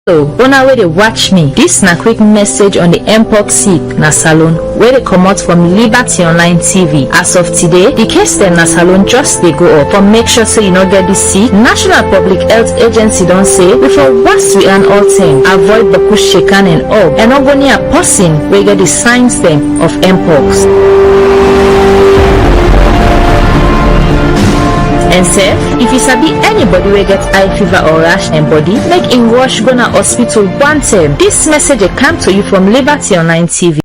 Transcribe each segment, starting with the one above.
Hello, una wey dey watch me. This na quick message on the mpox sick na salon wey dey comot from Liberty Online TV. As of today, the case dem na salon just dey go up. For make sure say you no get this sick, National Public Health Agency don say we for wash we and all thing, avoid boku shakan and hug, and no go near person wey get the signs dem of mpox. And sef, if you sabi anybody wey get high fever or rash and body, make im rush go na hospital one time. This message dey come to you from Liberty Online TV.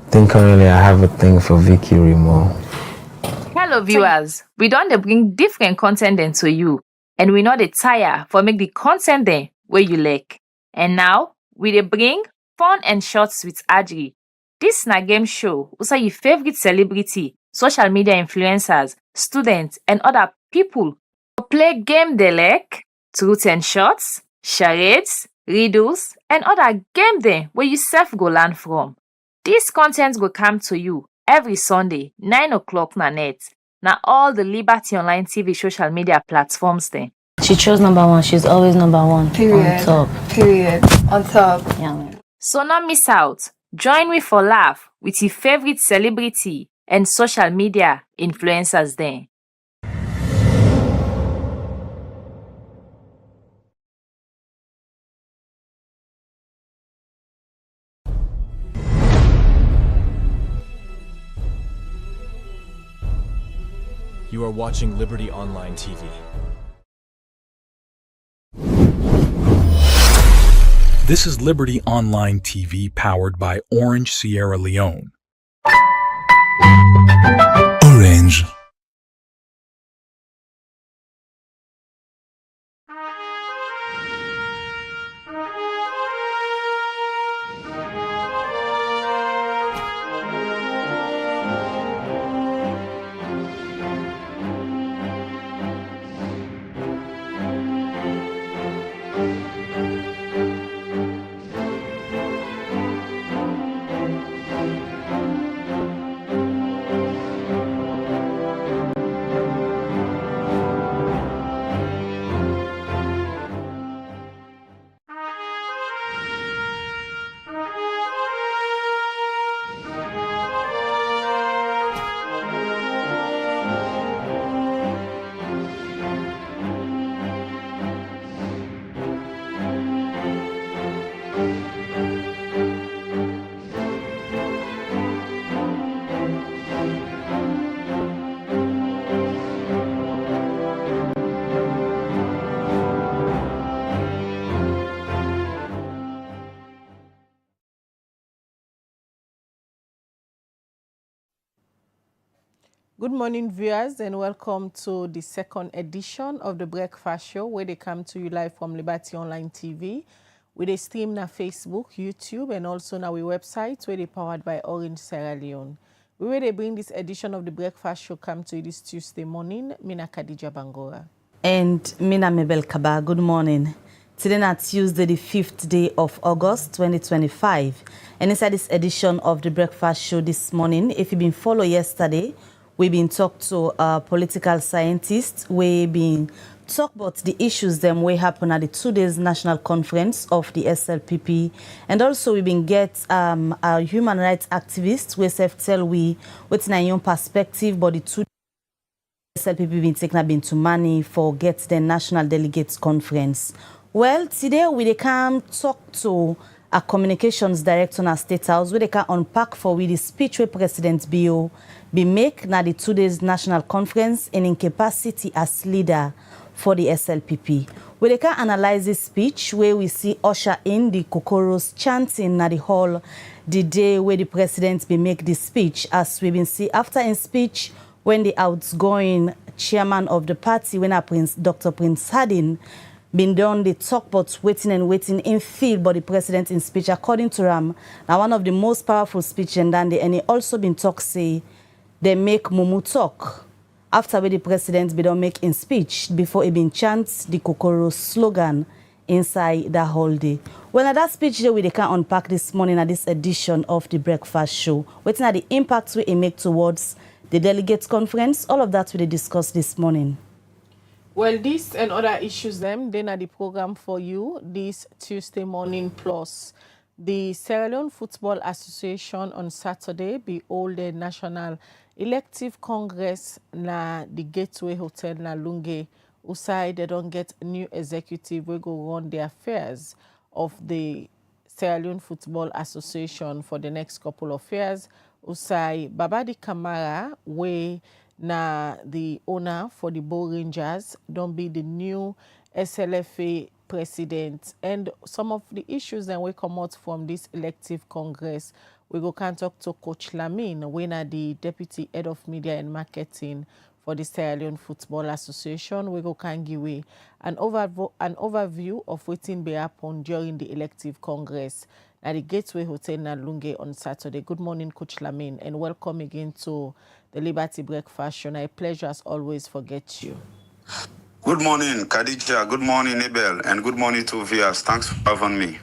I think currently I have a thing for Vicky Remo. Hello viewers, we don dey bring different content dem to you, and we no dey tire for make the content dem wey you like. And now we dey bring fun and shots with Adri. This na game show wey say your favorite celebrity, social media influencers, students, and other people go play game they like, truth and shots, charades, riddles, and other game dem wey you sef go learn from. This content will come to you every Sunday, 9 o'clock na net. Now all the Liberty Online TV social media platforms then. She chose number one. She's always number one. Period. On top. Period. On top. Yeah, man. So not miss out. Join me for laugh with your favorite celebrity and social media influencers then. You are watching Liberty Online TV. This is Liberty Online TV powered by Orange Sierra Leone. Orange. Good morning, viewers, and welcome to the second edition of the Breakfast Show, where they come to you live from Liberty Online TV. We they stream na Facebook, YouTube, and also na we website, where they powered by Orange Sierra Leone. We will they bring this edition of the Breakfast Show come to you this Tuesday morning. Mina Khadija Bangora. And Mina Mabel Kaba, good morning. Today na Tuesday, the 5th day of August, 2025. And inside this edition of the Breakfast Show this morning, if you've been follow yesterday, we've been talked to political scientists. We've been talk about the issues them way happen at the 2 days national conference of the SLPP, and also we've been get a human rights activists we self tell we what's in your perspective, but the 2 SLPP been taken to money for get the national delegates conference. Well, today we come talk to a communications director in State House where they can unpack for we the speech where President Bio be make na the 2 days national conference in incapacity as leader for the SLPP. Where they can analyze this speech where we see usher in the Kokoros chanting na the hall the day where the president be make the speech, as we been see after in speech when the outgoing chairman of the party when Dr. Prince Hardin been done the talk about waiting and waiting in field but the president in speech according to Ram now one of the most powerful speech and he also been talk say they make Mumu talk after where the president be don't make in speech before he been chant the Kokoro slogan inside the whole day. Well, at that speech we can unpack this morning at this edition of the Breakfast Show. Waiting at the impacts we make towards the Delegates Conference. All of that we discussed this morning. Well, this and other issues then are the program for you this Tuesday morning. Plus, the Sierra Leone Football Association on Saturday be hold a National Elective Congress na the Gateway Hotel na Lunge. Usai they don't get new executive we go run the affairs of the Sierra Leone Football Association for the next couple of years. Usai Babadi Kamara we na the owner for the Bow Rangers don't be the new SLFA president, and some of the issues that will come out from this elective congress, we go can talk to Coach Lamin, winner the deputy head of media and marketing for the Sierra Leone Football Association. We go can give away an overview of what be happen during the elective congress at the Gateway Hotel na Lunge on Saturday. Good morning, Coach Lamin, and welcome again to the Liberty Breakfast Show. A pleasure as always forget you. Good morning, Khadija. Good morning, Abel. And good morning to viewers. Thanks for having me.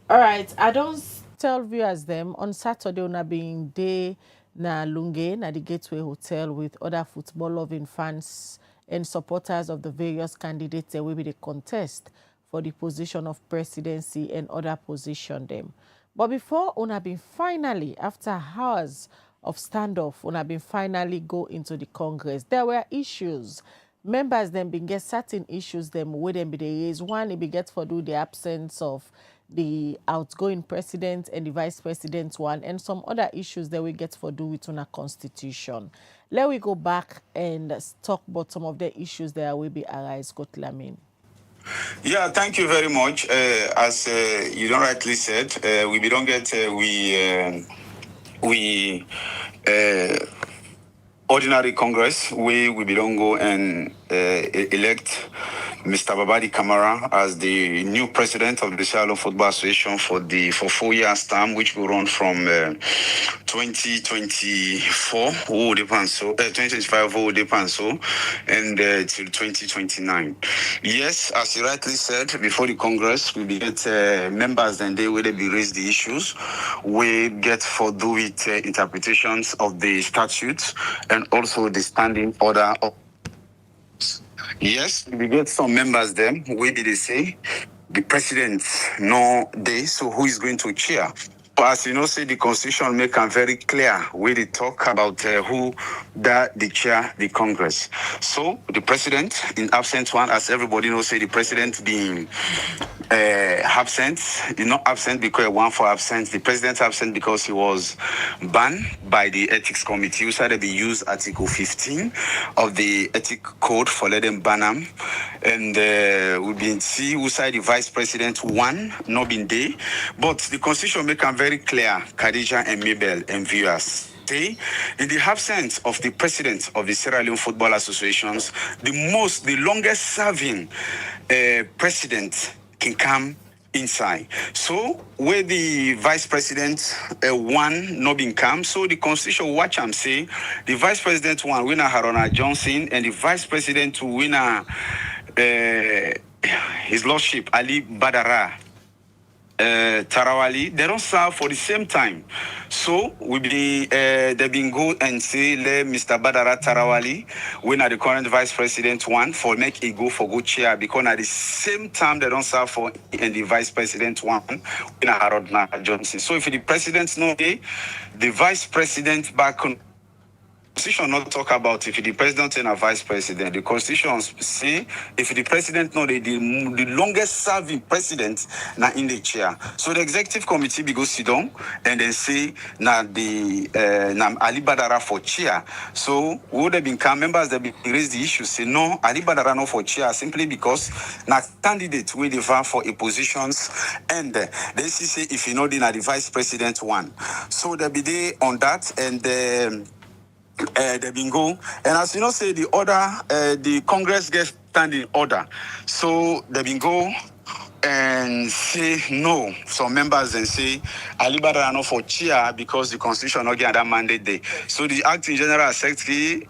All right. I don't tell viewers them on Saturday on being day na Lunge na the Gateway Hotel with other football-loving fans and supporters of the various candidates that will be the contest for the position of presidency and other position them. But before una been finally, after hours of standoff, una been finally go into the Congress, there were issues. Members then been get certain issues them where them be they raise. One, it be get for do the absence of the outgoing president and the vice president one, and some other issues that we get for do with our constitution. Let we go back and talk about some of the issues that will be arise, Coach Lamin. Yeah, thank you very much. As you don't rightly said, we don't get ordinary Congress, we don't go and elect Mr. Babadi Kamara as the new president of the Sierra Leone Football Association for 4 years term, which will run from 2024, 2025, and till 2029. Yes, as you rightly said, before the Congress, we get members and they will be raised the issues. We get for do it interpretations of the statutes and also the standing order of. Yes, we get some members them, where did they say the president no day, so who is going to chair? But as you know, say the constitution make it very clear where they talk about who the chair the Congress. So the president in absent one, as everybody knows, say the president being absent, not absent because one for absent. The president absent because he was banned by the ethics committee. We decided to use Article 15 of the ethic code for let them ban him. And we've been see who side the vice president one not been there, but the constitution make it very clear, Khadija and Mabel and viewers. In the absence of the president of the Sierra Leone Football Associations, the longest serving president can come inside. So where the vice president one not been come, so the constitution watch and say the vice president one winner Haruna Johnson and the vice president winner his lordship Ali Badara Tarawali, they don't serve for the same time. So they've been go and say let Mr. Badara Tarawali, when are the current vice president one, for make a go for good chair, because at the same time they don't serve for and the vice president one, when Haruna Johnson. So if the president's not there, the vice president back on. The Constitution not talk about if the president and a vice president. The Constitution say if the president not the longest serving president na in the chair. So the executive committee be go sit down and then say na the na Ali Badara for chair. So would have been members that be raise the issue say no Ali Badara not for chair simply because na candidate will vote for a positions and they say if you know the na the vice president one. So they be there on that and. They been go, and as you know, say the order, the Congress gets standing order. So they been go and say no. Some members and say Ali Badara not for chair because the Constitution not get that mandate there. So the acting general secretary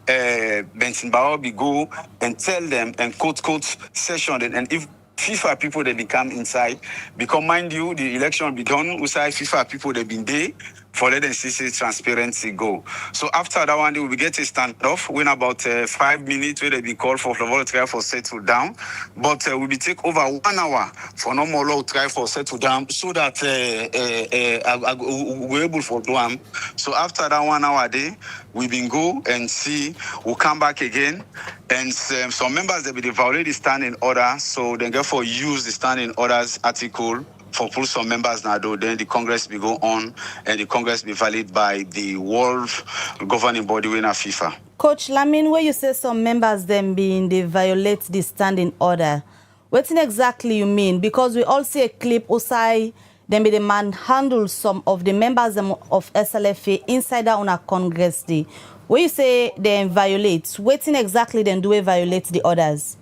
Benson Bao be go and tell them and quote session and if. FIFA people they become inside because mind you the election be done. We say FIFA people they been there. for let them see transparency go. So after that one, we will get a standoff. When about 5 minutes, where they be called for the try for settle down. But we will take over 1 hour for no more law try for settle down, so that we're able for do them. So after that 1 hour day, we been go and see. We'll come back again, and some members they will violate the standing order. So they therefore use the standing orders article for pull some members now do, then the Congress will go on and the Congress be valid by the world governing body winner FIFA. Coach Lamin, where you say some members them being they violate the standing order, what exactly you mean? Because we all see a clip Osai then be the man handle some of the members of SLFA inside on a Congress day. Where you say they violate, what exactly then do we violate the orders?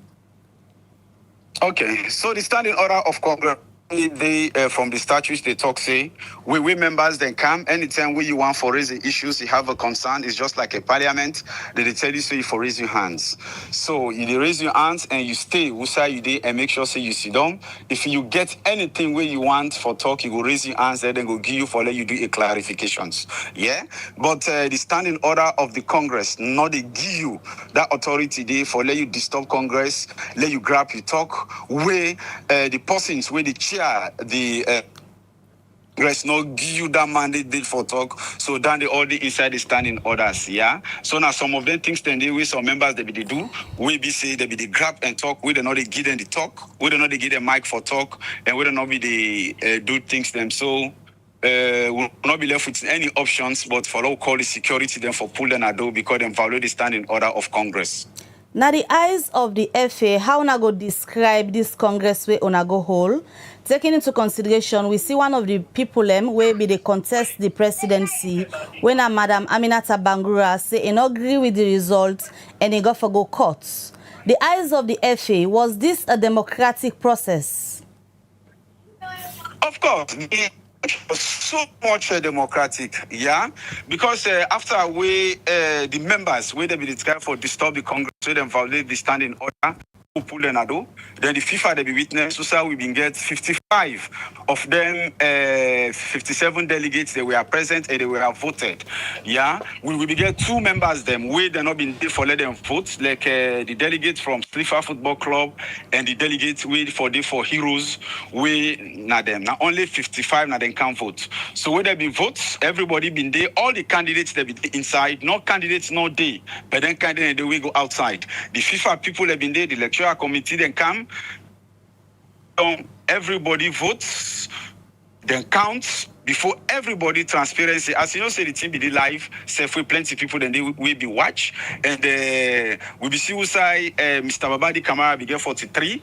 Okay, so the standing order of Congress, they from the statutes they talk say we members then come anytime where you want for raising issues, you have a concern, it's just like a parliament. They tell you say for raise your hands. So you raise your hands and you stay usai you day and make sure say you sit down. If you get anything where you want for talk, you go raise your hands and then go give you for let you do a clarifications. Yeah, but the standing order of the Congress, not they give you that authority there for let you disturb Congress, let you grab your talk where the persons where the chair the Congress not give you that mandate for talk, so then they all the inside the standing orders, yeah. So now some of them things then they with some members they do, we be say they be the grab and talk, we don't know they give them the talk, we don't know they give them mic for talk, and we don't know be the do things them. So will not be left with any options but for all call the security then for pull them a do because they violate the standing order of Congress. Now the eyes of the FA, how una go describe this Congress way una go whole? Taking into consideration, we see one of the people where be they contest the presidency when Madam Aminata Bangura say he not agree with the results and he got for go courts. The eyes of the FA, was this a democratic process? Of course. So much democratic, yeah, because after we the members where they be described for disturb the Congress, where they violate the standing order, pull then the FIFA they be witness. So we been get 55 of them, 57 delegates they were present and they were voted. Yeah, we will get 2 members them where they not been there for let them vote, like the delegates from SLFA Football Club and the delegates wait for heroes we not them. Now only 55 now them can't vote. So where they be votes, everybody been there, all the candidates they be inside, no candidates no day, but then candidates they will go outside. The FIFA people have been there, the electoral committee then come. Everybody votes, then counts before everybody transparency. As you know, say the team be live, say for plenty people then they will be watch. And we be see who say Mr. Babadi Kamara be get 43,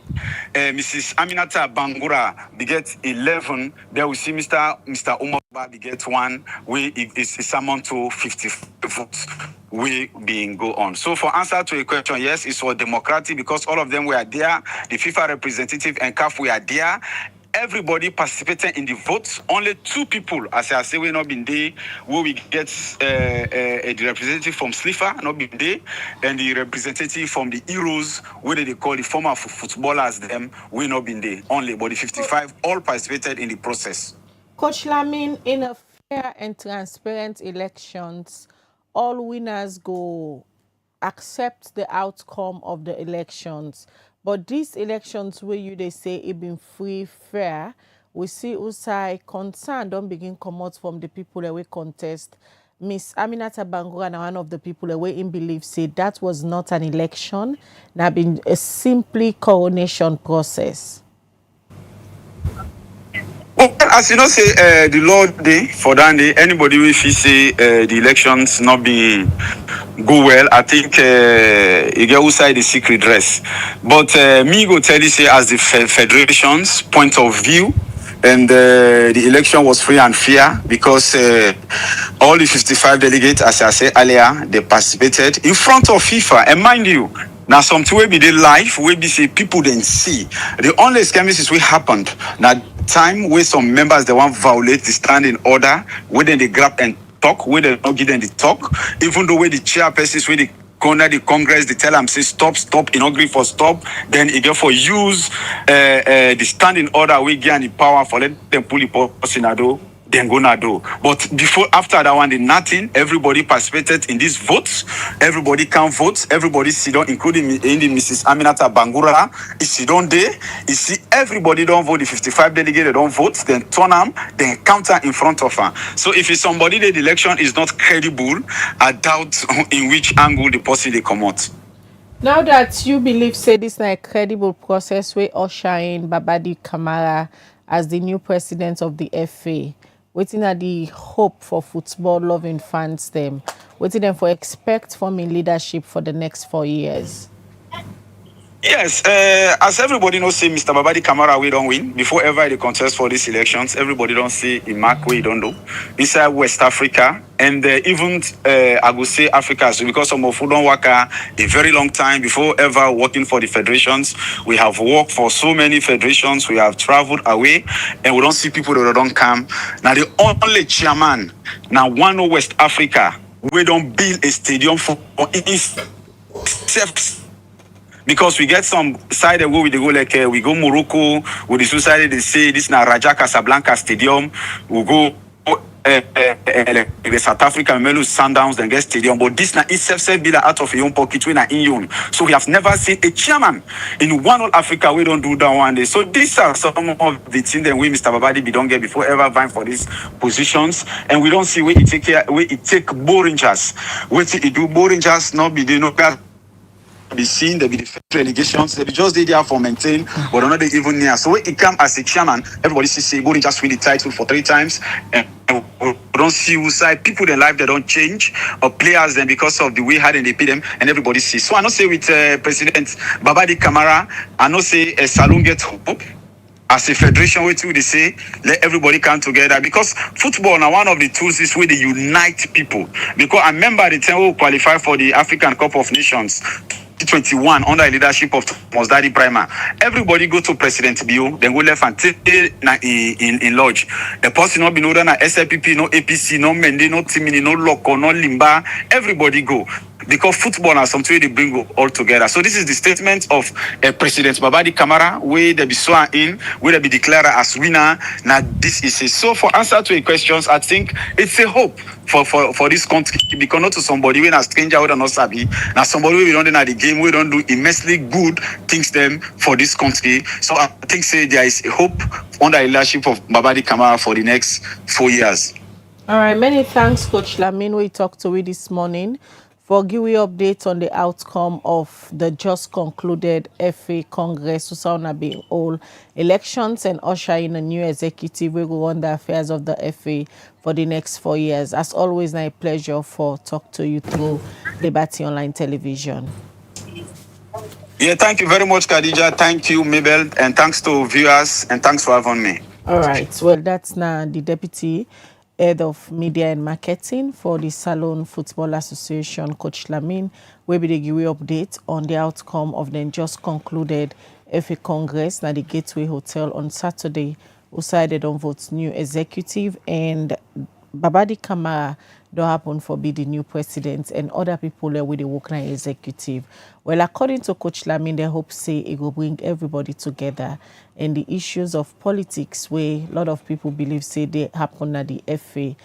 Mrs. Aminata Bangura be get 11. There we see Mr. Umar be get 1, we is amount to 50 votes. We being go on. So for answer to a question, yes, it was democratic because all of them were there. The FIFA representative and CAF were there. Everybody participated in the votes. Only 2 people, as I say, we not been there. Where we get the representative from SLFA, not been there, and the representative from the Heroes, where they call the former footballers, them, we not been there. Only, but the 55 all participated in the process. Coach Lamin, in a fair and transparent elections, all winners go accept the outcome of the elections. But these elections where they say it been free, fair, we see Usai concern don't begin come out from the people that we contest. Miss Aminata Bangura, one of the people that we in belief say that was not an election, that been a simply coronation process. As you know, say the law day for that day, anybody will say the elections not be go well. I think you get outside the secret dress. But me go tell you say as the federation's point of view, and the election was free and fair because all the 55 delegates, as I said earlier, they participated in front of FIFA. And mind you, now something will be the live, will be say people then see. The only skirmishes will happened. Now time where some members they want violate the standing order, where then they grab and talk, where they don't give them the talk, even though where the chairpersons where they corner the Congress, they tell them say stop, you don't agree for stop, then it therefore use the standing order we get the power for let them pull the person then gonna do. But before, after that one, did nothing. Everybody participated in these votes. Everybody can vote. Everybody sit down, including Mrs. Aminata Bangura. Is sit down there. You see, everybody don't vote. The 55 delegates, they don't vote. Then turn them, then counter in front of her. So if it's somebody that the election is not credible, I doubt in which angle the person they come out. Now that you believe, say this is a credible process, we usher in Babadi Kamara as the new president of the FA. Waiting at the hope for football loving fans them. Waiting them for expect from in leadership for the next 4 years. Yes, as everybody knows, say Mr. Babadi Kamara, we don't win. Before ever the contest for these elections, everybody don't see in Mark we don't do. Inside West Africa, and even I would say Africa, so because some of who don't work a very long time before ever working for the federations. We have worked for so many federations. We have traveled away, and we don't see people that don't come. Now the only chairman now one of West Africa, we don't build a stadium for itself. Because we get some side where we go like we go Morocco with the society they say this na Raja Casablanca Stadium. We go the South Africa Melu Sundowns then get stadium, but this na itself build out of your own pocket when na in you. So we have never seen a chairman in one all Africa. We don't do that one day. So these are some of the things that we Mr. Babadi we don't get before ever vying for these positions, and we don't see where it take Rangers. Where it do Rangers not be the no be seen, there be the relegations, they be just there for maintain, but not even near. So when it come as a chairman, everybody say go just win the title for 3 times, and we don't see who side people in life they don't change, or players then because of the way hard and they pay them, and everybody sees. So I not say with President Babadi Kamara, I not say a Salon get hope. As a federation, way too, they say let everybody come together, because football now one of the tools is where they unite people. Because I remember the time we qualified for the African Cup of Nations 2021 under the leadership of Thomas Daddy Primer. Everybody go to President Bio, then go left and take in lodge. The person not be no than SLPP, no APC, no Mende, no Timini, no Loco, no Limba. Everybody go. Because football are something they bring all together. So this is the statement of President Babadi Kamara, where they be sworn in, where they be declared as winner. Now this is it. So for answer to your questions, I think it's a hope for this country, because not to somebody when a stranger we don't know sabi. Now somebody we don't know the game, we don't do immensely good things them for this country. So I think say there is a hope under the leadership of Babadi Kamara for the next 4 years. All right, many thanks, Coach Lamin. We talked to you this morning for giving updates on the outcome of the just concluded FA Congress, to sound be all elections and usher in a new executive. We will run the affairs of the FA for the next 4 years. As always, a pleasure for talk to you through Liberty Online Television. Yeah, thank you very much, Khadija. Thank you, Mabel, and thanks to viewers, and thanks for having me. All right, well, that's now the Deputy Head of Media and Marketing for the Salon Football Association, Coach Lamin, will be the give update on the outcome of the just concluded FA Congress at the Gateway Hotel on Saturday, who decided on votes new executive, and Babadi Kamara don't happen for be the new president, and other people there with the working executive. Well, according to Coach Lamin, they hope say it will bring everybody together, and the issues of politics where a lot of people believe say they happen at the FA,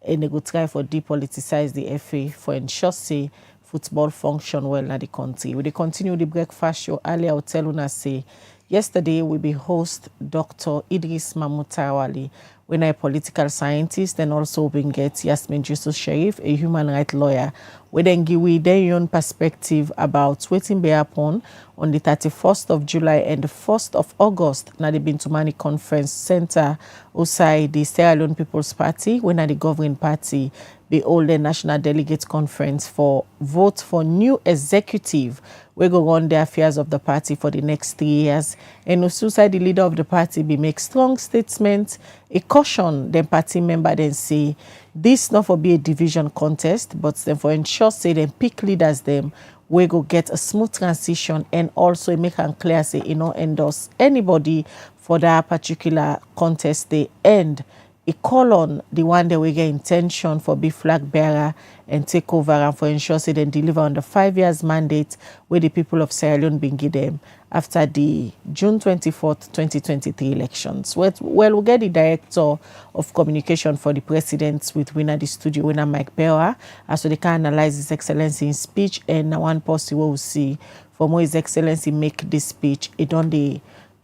and they go try for depoliticize the FA for ensure say football function well in the country. We continue the breakfast show. Earlier, I'll tell una say yesterday we be host Dr. Idris Mamutarawali, when a political scientist, and also we get Yasmin Jusuf Sharif, a human rights lawyer. We then give their own perspective about waiting be upon on the 31st of July and the 1st of August na the Bintumani Conference Center outside the Sierra Leone People's Party, when the governing party be hold the National Delegate Conference for vote for new executive. We go on the affairs of the party for the next 3 years. And also the leader of the party be make strong statements, a caution the party member then say this not for be a division contest, but then for ensure say them pick leaders them we go get a smooth transition, and also make them clear say you know endorse anybody for that particular contest they end he call on the one that we get intention for be flag bearer and take over and for ensure say they deliver on the 5 years mandate where the people of Sierra Leone been give them after the June 24th, 2023 elections. Well, we'll get the Director of Communication for the President with winner the studio, winner Myk Brewa, so they can analyze His Excellency in speech, and one post we will see from where His Excellency make this speech, it on the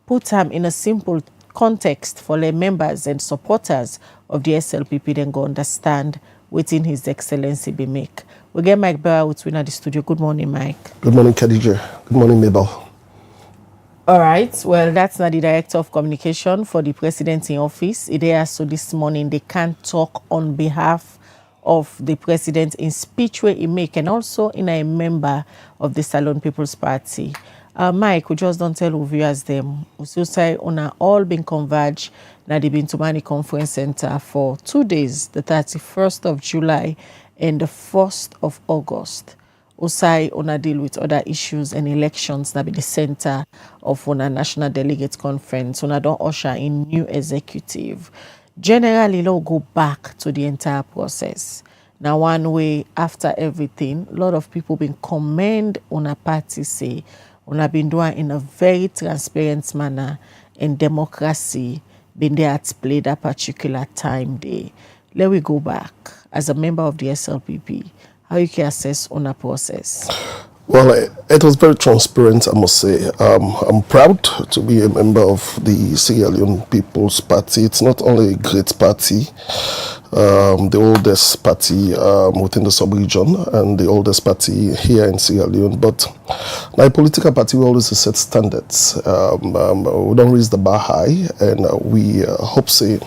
put him in a simple context for the members and supporters of the SLPP then go understand within His Excellency be make. We get Myk Brewa with winner the studio. Good morning, Myk. Good morning, Khadija. Good morning, Mabel. All right. Well, that's not the Director of Communication for the President in office. So this morning they can't talk on behalf of the President in speech where he make, and also in a member of the Salon People's Party. Myk, we just don't tell who viewers them. We still say on all been converged na the Bintumani Conference Center for 2 days, the 31st of July and the 1st of August. Usai ona deal with other issues and elections that be the center of una national delegate conference. Una don't usher in new executive. Generally, we'll go back to the entire process. Now, one way after everything, a lot of people been commend on a party say una been doing in a very transparent manner, and democracy been there at play that particular time day. Let me go back as a member of the SLPP. How you can assess on a process? Well, it was very transparent, I must say. I'm proud to be a member of the Sierra Leone People's Party. It's not only a great party, the oldest party within the sub-region and the oldest party here in Sierra Leone, but my political party, we always set standards. We don't raise the bar high, and we hope say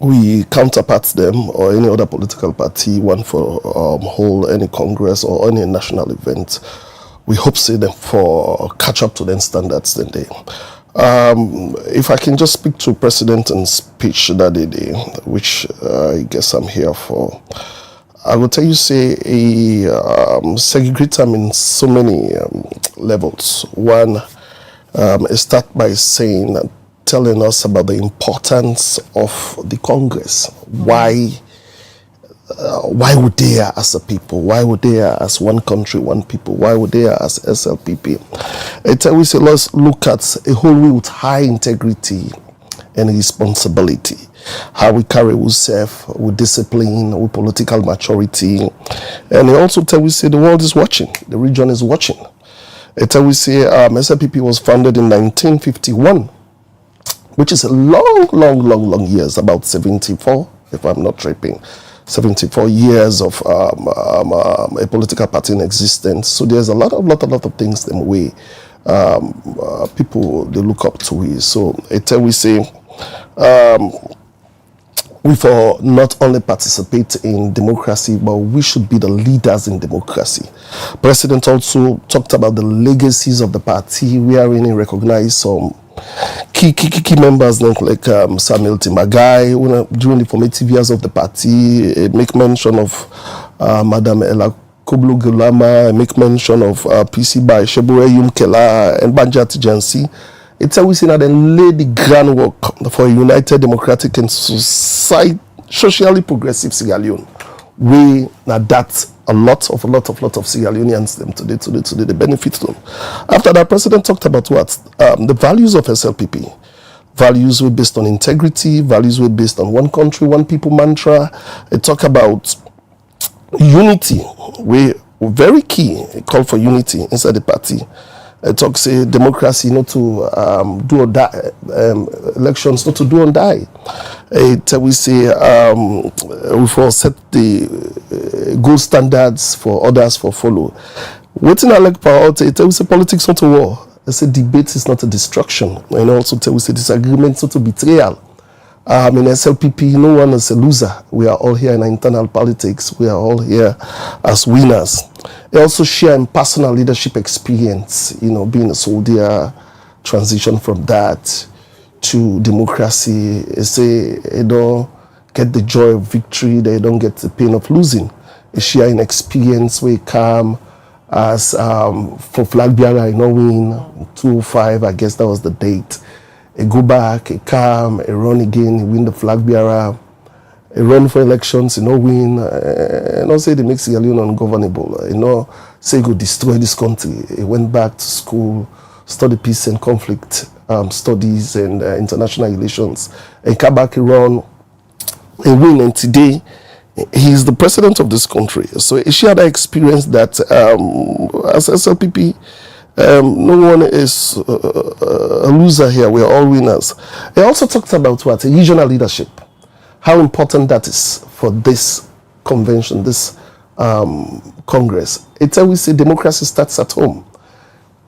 we counterpart them or any other political party, one for hold any congress or any national event. We hope see them for catch up to them standards then they. If I can just speak to President in speech that day, which I guess I'm here for, I will tell you say segregate them in so many levels. One start by saying telling us about the importance of the Congress. Why would they as a people? Why would they as one country, one people? Why would they as SLPP? We say let's look at a whole way with high integrity and responsibility. How we carry ourselves with discipline, with political maturity. And also we say the world is watching, the region is watching. We say SLPP was founded in 1951. Which is a long years, about 74, if I'm not tripping, 74 years of a political party in existence. So there's a lot of things them way people they look up to it. So we say we for not only participate in democracy, but we should be the leaders in democracy. President also talked about the legacies of the party. We are really recognize some key members like Samuel Timagai during the formative years of the party. Make mention of Madam Ella Koblo Gulama, make mention of PC by Shebure Yumkela and Banjat Jansi. It's a we see that they lay the groundwork for a united, democratic and socially progressive Sierra Leone. We now that a lot of Sierra Leoneans them today they benefit them. After that, President talked about what the values of SLPP. Values were based on integrity. Values were based on one country, one people mantra. It talk about unity. We were very key. It called for unity inside the party. It talks say democracy not to do or die, elections not to do or die. We say we for set the gold standards for others for follow. Waiting I like power, we say politics not a war. I say debate is not a destruction. And also we say disagreement not a betrayal. In SLPP, no one is a loser. We are all here in internal politics. We are all here as winners. They also share in personal leadership experience, being a soldier, transition from that to democracy. They say they don't get the joy of victory, they don't get the pain of losing. They share in experience where come as for flag bearer, win 205, I guess that was the date. he go back, he come, he run again, he win the flag bearer, he run for elections, he no win, and not say they make Sierra Leone ungovernable, say he go destroy this country. He went back to school, study peace and conflict studies and international relations. He come back, he run, he win, and today he's the president of this country. So he shared that experience that as SLPP, no one is a loser here. We are all winners. He also talked about what? Regional leadership. How important that is for this convention, this Congress. It's always say democracy starts at home.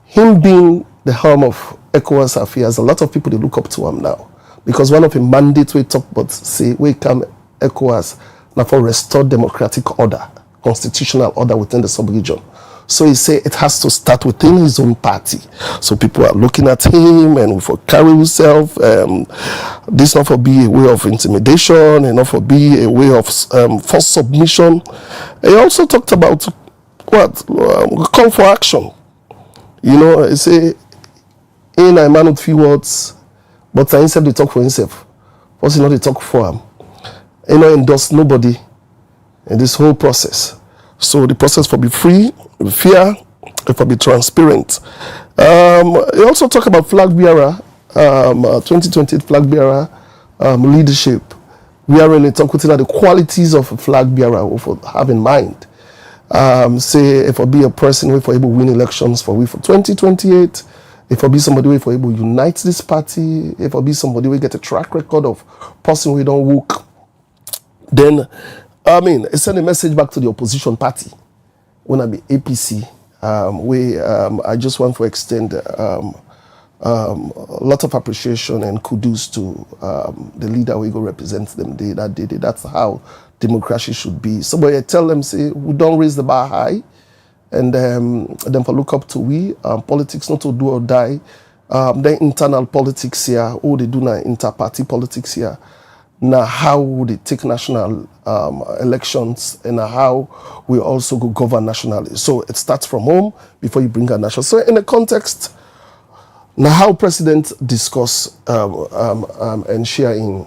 Him being the helm of ECOWAS affairs, a lot of people, they look up to him now. Because one of the mandates we talk about, say, we come ECOWAS, now for restore democratic order, constitutional order within the sub-region. So he say it has to start within his own party. So people are looking at him and for carry himself. This not for be a way of intimidation and not for be a way of forced submission. He also talked about what? Call for action. He say, in a man with few words, but himself they talk for himself. First, they talk for him. Endorse nobody in this whole process. So the process for be free, fair, and for be transparent. He also talk about flag bearer, 2028 flag bearer leadership. We are really talking about the qualities of a flag bearer for have in mind. Say if I be a person who for able to win elections for 2028. If I be somebody who for able to unite this party, if I be somebody who get a track record of person who don't work, then it send a message back to the opposition party. When I be APC, I just want to extend a lot of appreciation and kudos to the leader who go represent them that day. That's how democracy should be. Somebody tell them, say, we don't raise the bar high, and then for look up to we, politics not to do or die. Then internal politics here, all they do now inter-party politics here. Now how would they take national elections and how we also go govern nationally. So it starts from home before you bring a national. So in the context, now how president discuss and share in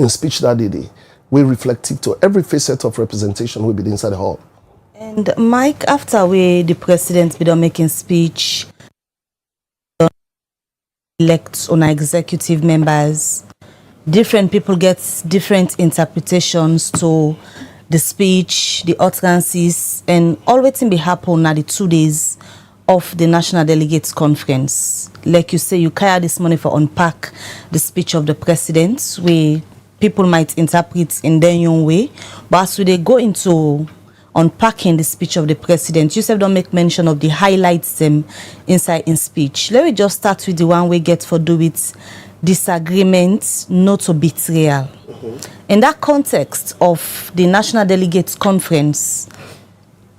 speech that day, we reflective to every facet of representation will be inside the hall. And Myk, after the president be done making speech, elect on our executive members, different people get different interpretations to the speech, the utterances, and all waiting be happen at the 2 days of the National Delegates Conference. Like you say, you carry this morning for unpack the speech of the president, where people might interpret in their own way. But as they go into unpacking the speech of the president, you said don't make mention of the highlights inside in speech. Let me just start with the one we get for do with disagreement, not to betrayal. In that context of the National Delegates Conference,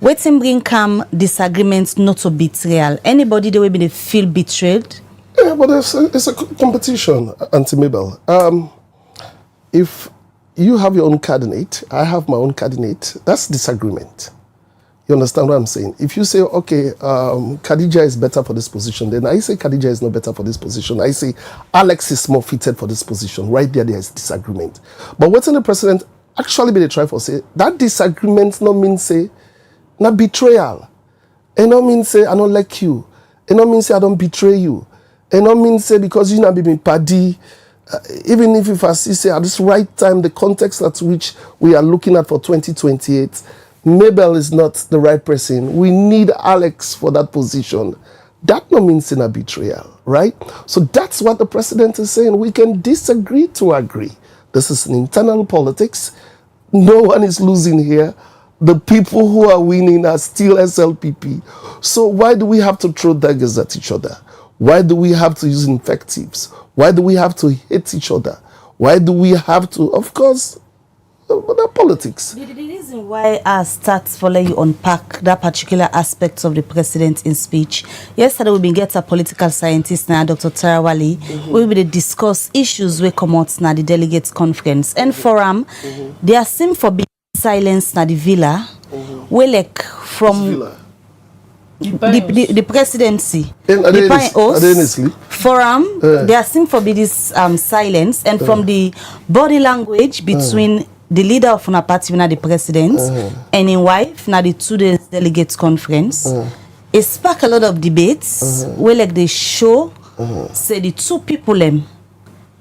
waiting bring come disagreement, not to betrayal. Anybody that will be feel betrayed? Yeah, but it's a competition, Auntie Mabel. If you have your own candidate, I have my own candidate, that's disagreement. You understand what I'm saying? If you say, okay, Khadija is better for this position, then I say Khadija is not better for this position. I say Alex is more fitted for this position. Right there is disagreement. But what's in the president actually be the try for say, that disagreement not mean say, not betrayal. It not mean say, I don't like you. It not mean say, I don't betray you. It not mean say, because you not be paddy. Even if I see say at this right time, the context at which we are looking at for 2028, Mabel is not the right person. We need Alex for that position. That no means in a betrayal, right? So that's what the president is saying. We can disagree to agree. This is an internal politics. No one is losing here. The people who are winning are still SLPP. So why do we have to throw daggers at each other? Why do we have to use invectives? Why do we have to hate each other? Why do we have to, of course, that politics. The reason why I start for let you unpack that particular aspect of the president in speech. Yesterday we been get a political scientist now, Dr. Tarawali. We will discuss issues we come out now the delegates conference. And for there seem for being silence now the villa. We like from the presidency. Are they in sleep? Forum, there seem to be this silence, and from the body language between the leader of una party, the president, and his wife, the 2 days delegates conference, it sparked a lot of debates where like they show say the two people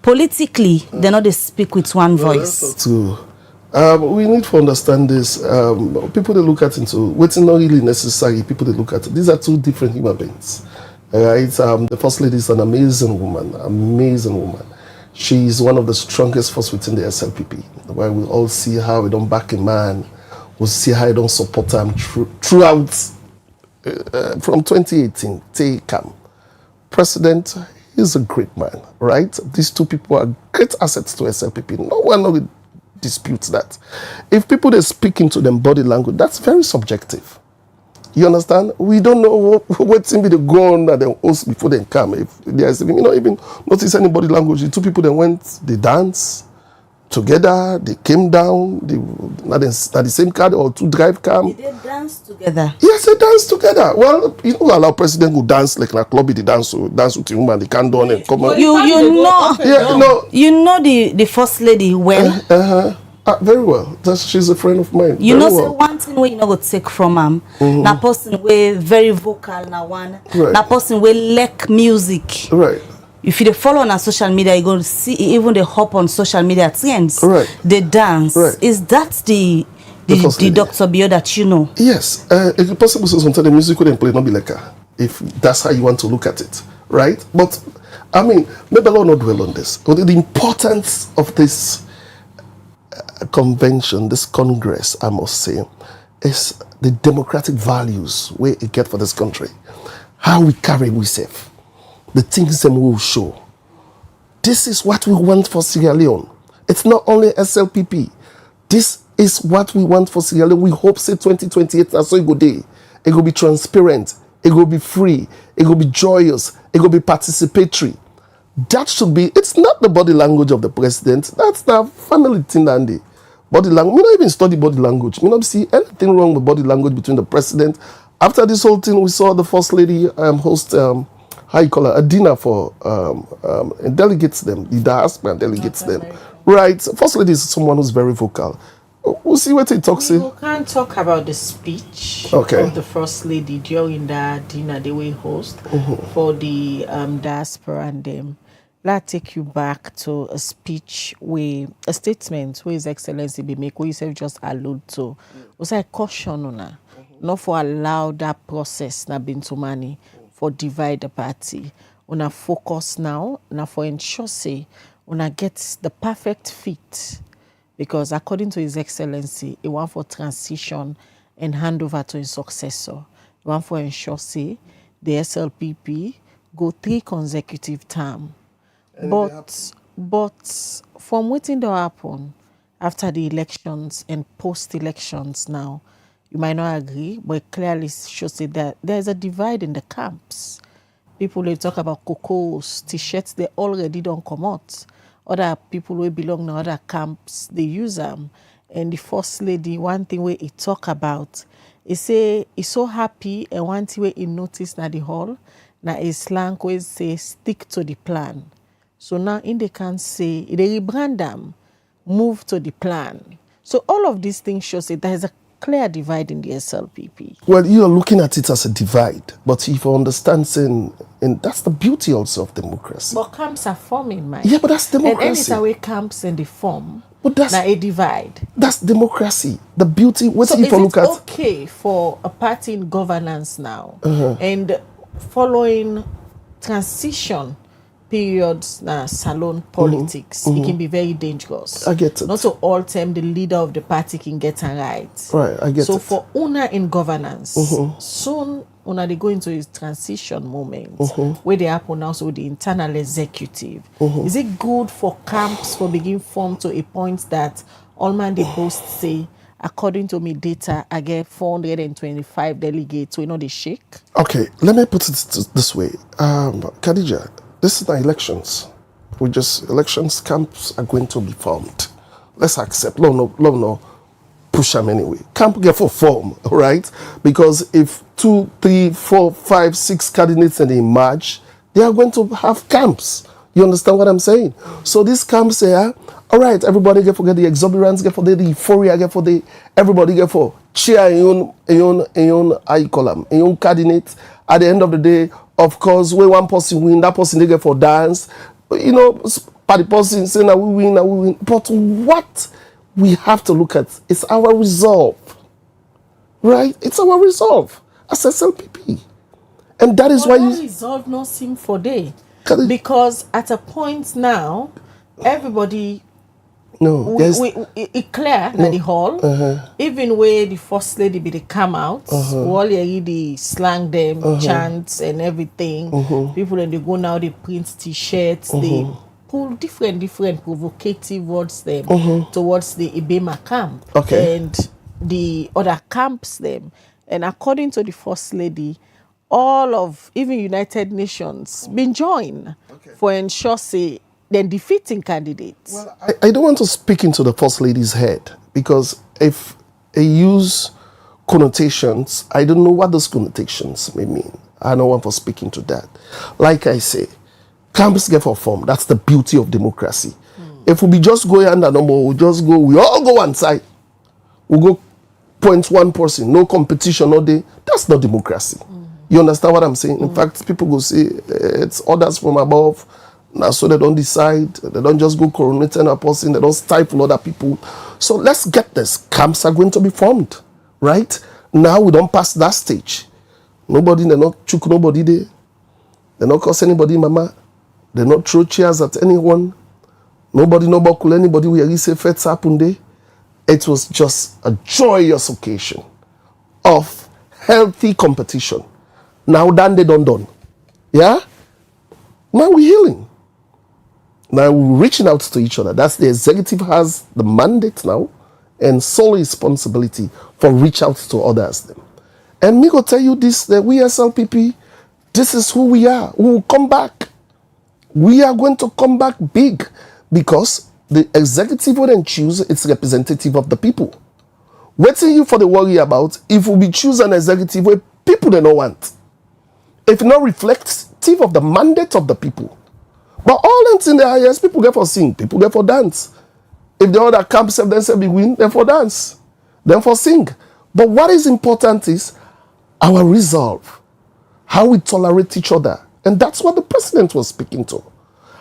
politically they not they speak with one voice. We need to understand this. People they look at into what's not really necessary. People they look at these are two different human beings. Right? The first lady is an amazing woman. She is one of the strongest force within the SLPP. Where we all see how we don't back a man, we see how we don't support him throughout from 2018. Take him, President. He's a great man, right? These two people are great assets to SLPP. No one will dispute that. If people they speak into them body language, that's very subjective. You understand? We don't know what seem to go on at the host before they come. If there's even notice any body language. The two people they dance together, they came down, they not the same car or two drive cam. Did they dance together? Yes, they dance together. Well, you know, allow president who dance like in a club, they dance with the woman, they can't do and come out. You know the first lady well. Very well. She's a friend of mine. You know, say one thing we go take from him. Na person we very vocal na one. Right. Na person we like music. Right. If you follow on social media, you go see even they hop on social media trends. Right. They dance. Right. Is that the Dr. Bio that you know? Yes. It's possible sometimes the music wouldn't play not be like her, if that's how you want to look at it, right? But I mean, maybe I'll not dwell on this. But the importance of this convention, this congress, I must say, is the democratic values we get for this country. How we carry ourselves. The things that we will show. This is what we want for Sierra Leone. It's not only SLPP. This is what we want for Sierra Leone. We hope, say, 2028, that's so it go day. It will be transparent. It will be free. It will be joyous. It will be participatory. That should be, it's not the body language of the president. That's the family thing, Andy. Body language. We don't even study body language. We don't see anything wrong with body language between the president. After this whole thing, we saw the first lady host, how you call her, a dinner for and delegates them, the diaspora delegates them. Right. First lady is someone who's very vocal. We'll see what he talks in. We can't talk about the speech of the first lady during the dinner they will host for the diaspora and them. Let's take you back to a speech where a statement where His Excellency be make, where you say just allude to. Was a caution on her, not for allow that process na been to money for divide the party. Una focus now, na for ensure say una get the perfect fit. Because according to His Excellency, he want for transition and hand over to his successor. He want for ensure say the SLPP go 3 consecutive terms. But from waiting to happen after the elections and post-elections now, you might not agree, but it clearly shows that there is a divide in the camps. People they talk about cocos, t-shirts, they already don't come out. Other people who belong to other camps, they use them. And the first lady, one thing where he talk about, he say he's so happy, and one thing where he noticed na the hall, na his slang where say stick to the plan. So now in they can say they rebrand them, move to the plan. So all of these things show that there is a clear divide in the SLPP. Well, you are looking at it as a divide, but if you understand, and that's the beauty also of democracy. But camps are forming, Mike. Yeah, but that's democracy. And anytime we camps in the form, but that's a divide. That's democracy. The beauty. What so if you look at? Is it okay for a party in governance now and following transition periods salon politics, it can be very dangerous. I get it. Not so all time the leader of the party can get a right. Right, I get it. So for una in governance, soon una they go into a transition moment where they happen also with the internal executive. Is it good for camps for begin form to a point that all man they post say, according to me data, I get 425 delegates, so you know they shake? Okay, let me put it this way. Khadija, this is the elections. Elections camps are going to be formed. Let's accept. No. push them anyway. Camp get for form, right? Because if 2, 3, 4, 5, 6 candidates and they merge, they are going to have camps. You understand what I'm saying? So these camps here, all right, everybody get for the exuberance, get for the euphoria, get for the everybody get for cheer how you call them, in candidate. At the end of the day, of course, when one person win, that person they get for dance. You know, party person saying that we win. But what we have to look at is our resolve, right? It's our resolve as SLPP, and that is why you resolve not seem for day, because at a point now, everybody. No, it clear na the hall. Even where the first lady be they come out, all you the slang them, chants and everything. People and they go now, they print t-shirts, they pull different provocative words them towards the Ibema camp and the other camps them. And according to the first lady, all of even United Nations been joined for ensure say then defeating candidates. Well, I don't want to speak into the First Lady's head, because if I use connotations, I don't know what those connotations may mean. I don't want to speak into that. Like I say, camps get for form. That's the beauty of democracy. If we just go under number, we all go one side. We go point one person, no competition all day. That's not democracy. You understand what I'm saying? In fact, people go say it's orders from above. Now, so they don't decide, they don't just go coronate a person, they don't stifle other people. So let's get this. Camps are going to be formed, right? Now we don't pass that stage. Nobody, they not choke nobody there. They not curse anybody, mama. They not throw chairs at anyone. Nobody, no buckle anybody. We really say fets happen there. It was just a joyous occasion of healthy competition. Now done, they done. Yeah? Now we're healing. Now we're reaching out to each other. That's the executive has the mandate now and sole responsibility for reach out to others. And me go tell you this, that we SLPP, this is who we are. We will come back. We are going to come back big, because the executive will then choose its representative of the people. Waiting you for the worry about if we choose an executive where people they don't want. If not reflective of the mandate of the people. But all ends in the highest, people get for sing, people get for dance. If the other camps have themselves be win, then for dance, then for sing. But what is important is our resolve, how we tolerate each other. And that's what the president was speaking to.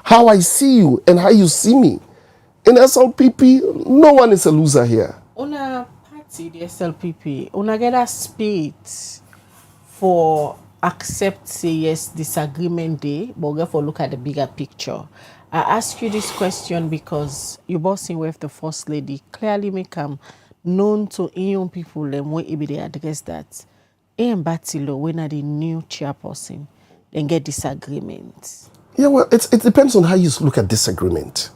How I see you and how you see me. In SLPP, no one is a loser here. Una party, the SLPP, una get a speed for accept say yes disagreement day, but we have to look at the bigger picture. I ask you this question because you both with the first lady clearly make known to young people and when they address that. And Batilo, when are the new chairperson, then get disagreements. Yeah, well, it depends on how you look at disagreement.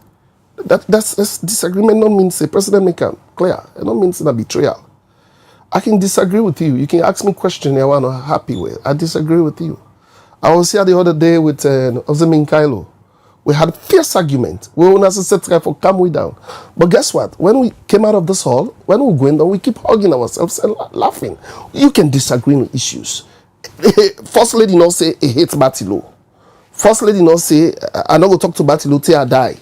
That's disagreement don't mean say president make it clear. It don't mean say a betrayal. I can disagree with you. You can ask me a question I want to happy with. I disagree with you. I was here the other day with Ozemin Kailo. We had a fierce argument. We were not set for calm way down. But guess what? When we came out of this hall, when we go in, we keep hugging ourselves and laughing. You can disagree with issues. First lady not say he hates Batilo. First lady not say I not go talk to Batilo till I die.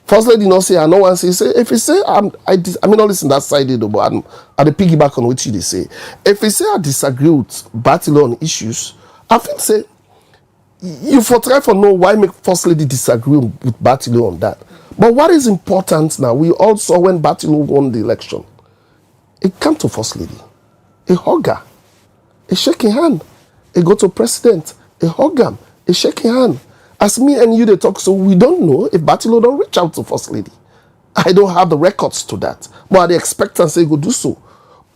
First lady not say I know one say if he say I mean not listen that side though, but I the piggyback on what you they say. If he say I disagree with Batilo on issues, I think say you for try for know why make first lady disagree with Batilo on that. But what is important now, we also when Batilo won the election, it came to first lady, a hugger, a shaking hand, a go to president, a hug him, a shaking hand. As me and you they talk, so we don't know if Batilo don't reach out to first lady. I don't have the records to that, but I expect and say go do so.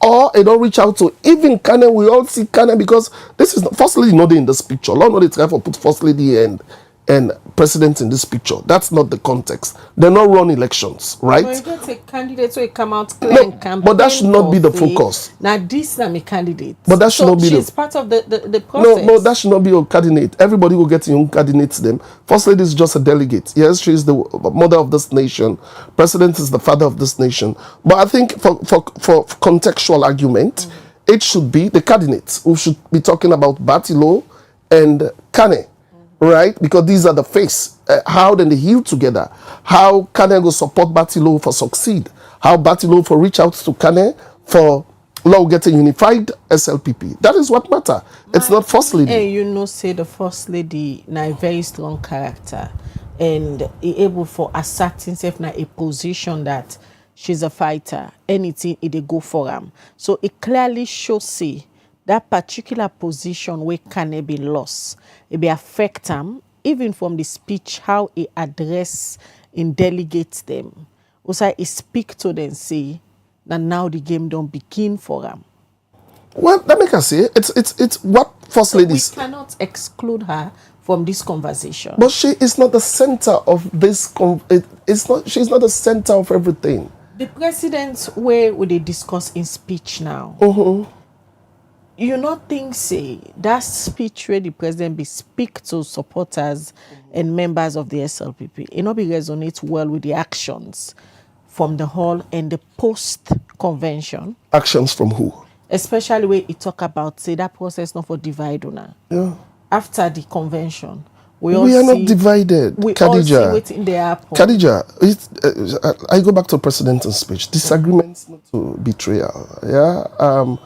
Or they don't reach out to even Kane. We all see Kane because this is first lady not in this picture. Lord, no, they try to put first lady and and president in this picture. That's not the context. They're not run elections, right? But you get a candidate who come out clear and campaign. But that should not be the focus. Now this is a candidate. But that should not be she's part of the process. No, that should not be your candidate. Everybody will get your own candidates them. First lady is just a delegate. Yes, she is the mother of this nation. President is the father of this nation. But I think for contextual argument, it should be the candidates who should be talking about Batilo and Kane. Right? Because these are the face. How then they heal together. How Kane go support Batilo for succeed. How Batilo for reach out to Kane for law getting unified SLPP. That is what matter. It's not first lady. And you know, say the first lady na a very strong character and able for asserting herself na a position that she's a fighter. Anything it go for them. So it clearly shows say that particular position where can be lost, it be affect them, even from the speech, how he address and delegates them. Also, he speak to them, say, that now the game don't begin for them. Well, let me say, it's what first ladies. We cannot exclude her from this conversation. But she is not the center of this. She's not the center of everything. The president's where would they discuss in speech now? You not think say that speech where the president be speak to supporters and members of the SLPP, it not be resonate well with the actions from the hall and the post convention. Actions from who? Especially where he talk about say that process not for divide on. Yeah. After the convention, we are not divided. We Khadija, all see it in the airport. Khadija, I go back to president's speech. Disagreements not to betrayal. Yeah.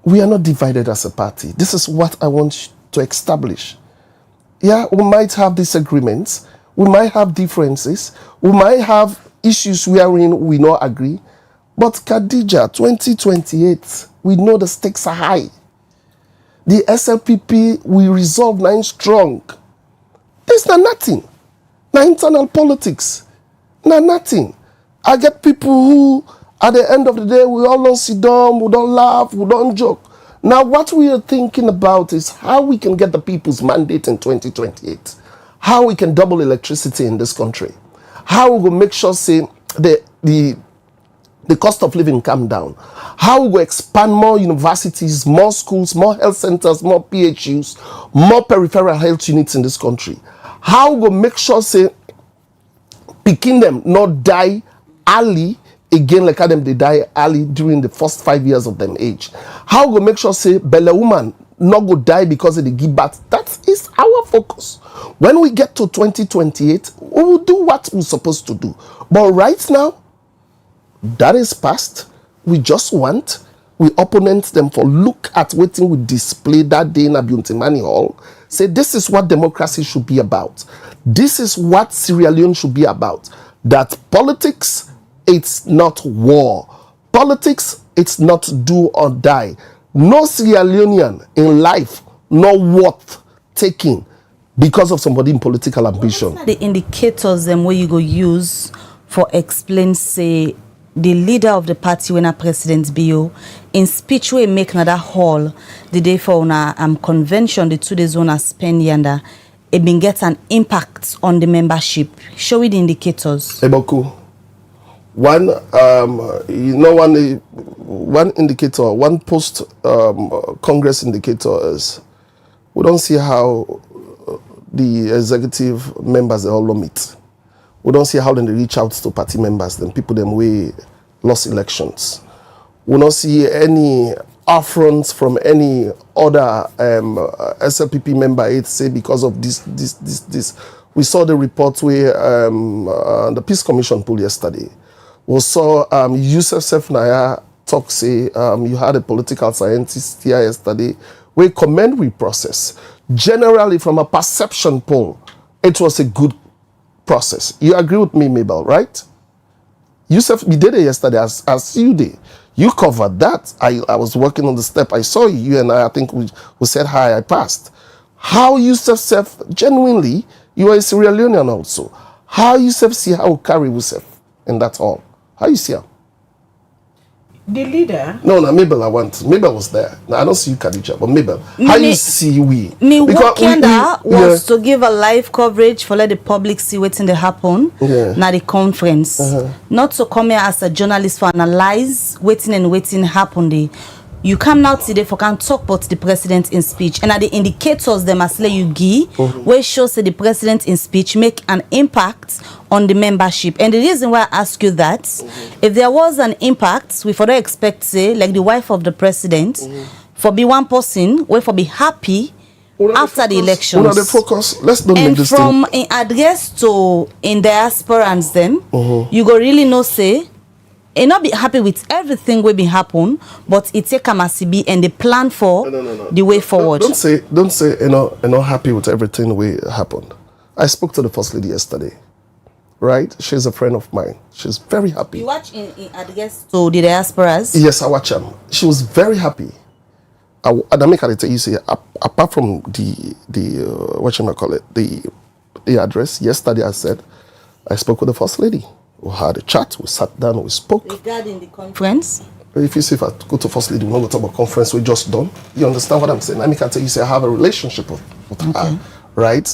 We are not divided as a party. This is what I want to establish. Yeah, we might have disagreements. We might have differences. We might have issues wherein we not agree. But Khadija, 2028, we know the stakes are high. The SLPP, we resolve 9 strong. There's nothing. No internal politics. No nothing. I get people who, at the end of the day, we all don't sit down, we don't laugh, we don't joke. Now, what we are thinking about is how we can get the people's mandate in 2028. How we can double electricity in this country. How we will make sure, say, the cost of living come down. How we will expand more universities, more schools, more health centers, more PHUs, more peripheral health units in this country. How we will make sure, say, picking them not die early again like how them they die early during the first 5 years of them age. How we make sure say Bella woman not go die because of the give birth. That is our focus. When we get to 2028, we will do what we're supposed to do. But right now, that is past. We just want we opponents them for look at what we display that day in Abuntimani Hall. Say this is what democracy should be about. This is what Sierra Leone should be about. That politics, it's not war. Politics, it's not do or die. No Sierra Leonean in life, no worth taking because of somebody in political ambition. What are the indicators them where you go use for explain say the leader of the party when a president bio in speech we make another hall the day for una convention the 2 days una spend yanda it been get an impact on the membership. Show it the indicators. Eboku. One one indicator, one post Congress indicator is we don't see how the executive members they all meet. We don't see how they reach out to party members, then people them we lost elections. We don't see any affronts from any other SLPP member. It's say because of this. We saw the report where the Peace Commission pulled yesterday. We saw Yusuf Sefnaya talk say you had a political scientist here yesterday. We commend we process. Generally, from a perception poll, it was a good process. You agree with me, Mabel, right? Yusuf, we did it yesterday as you did. You covered that. I was working on the step. I saw you and I think we said hi, I passed. How Yusuf genuinely, you are a Sierra Leonean also. How Yusuf see how carry Yusuf in that all? How you see him? The leader? No, Mabel, I want. Mabel was there. Now, I don't see you, Khadija, but Mabel, how you see we? Me Because Wakenda was to give a live coverage for let the public see what's in the happen. Now the conference. Not to come here as a journalist for analyze waiting happen. You come now today for can talk about the president in speech. And at the indicators they must let you give where shows that the president in speech make an impact on the membership. And the reason why I ask you that, if there was an impact, we further expect say like the wife of the president for be one person where for be happy after the elections. The focus. Let's don't and make this from thing. in address to in diasporans them, you go really know say and not be happy with everything will be happen, but it take a massive and the plan for the way forward. Don't say you're not happy with everything way happened. I spoke to the first lady yesterday. Right? She's a friend of mine. She's very happy. You watch in address to the diasporas? Yes, I watch them. She was very happy. And I make her tell you say apart from the what you call it, the address, yesterday I spoke with the first lady. We had a chat, we sat down, we spoke. Regarding the conference? If you see if I go to first lady, we're not going to talk about conference we just done. You understand what I'm saying? I can tell you say I have a relationship with her, right?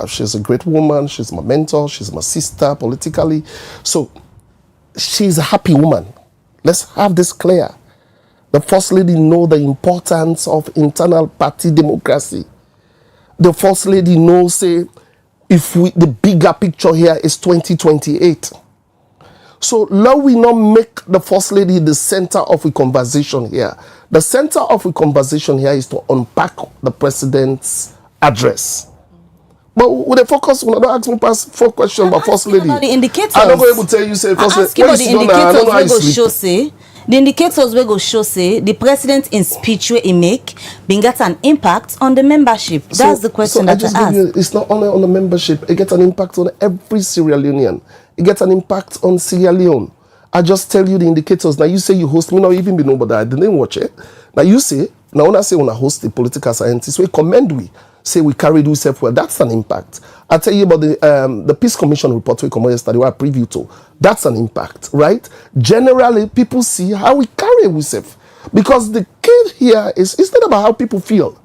She's a great woman, she's my mentor, she's my sister politically. So she's a happy woman. Let's have this clear. The first lady know the importance of internal party democracy. The first lady knows say if the bigger picture here is 2028. So let we not make the first lady the center of a conversation here. The center of a conversation here is to unpack the president's address. But with the focus, when I don't ask me past 4 questions about first lady. About the indicators. I'm not going to tell you say first lady. About the indicators we go show say. The indicators we go show say the president in speech where he make being got an impact on the membership. That's the question that I ask. It's not only on the membership, it gets an impact on every Sierra Leonean. It gets an impact on Sierra Leone. I just tell you the indicators. Now you say you host me, not even be nobody. I didn't watch it. Now you say, now when I say when I host the political scientists, we commend we. Say we carried ourselves well. That's an impact. I tell you about the Peace Commission report we come yesterday, what I preview to. That's an impact, right? Generally, people see how we carry ourselves. Because the key here is, it's not about how people feel.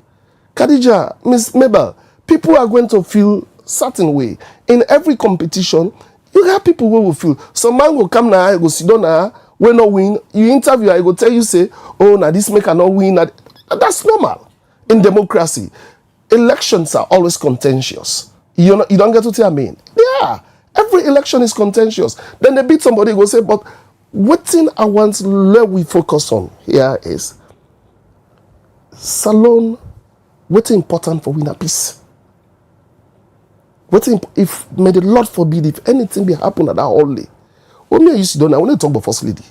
Khadija, Miss Mabel, people are going to feel certain way. In every competition, you have people who will feel. Some man will come now, go sit down now, will not win. You interview, I go tell you, say, oh, now this maker not win. That's normal in democracy. Elections are always contentious. You don't get what I mean? Yeah, every election is contentious. Then they beat somebody, go say, but what thing I want let we focus on here is Salon, what's important for winner peace? If may the Lord forbid if anything be happen at that hall, what me used to do now? I want to talk about first lady.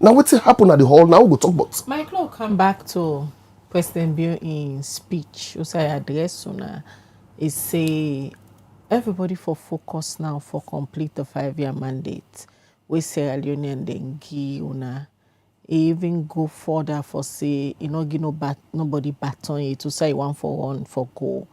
Now what's happen at the hall? Now we go talk about. Michael, will come back to President Bill in speech. You say address una is say everybody for focus now for complete the 5-year mandate. We Sierra Leonean then give una even go further for say give nobody baton it to say 1-for-1 for goal.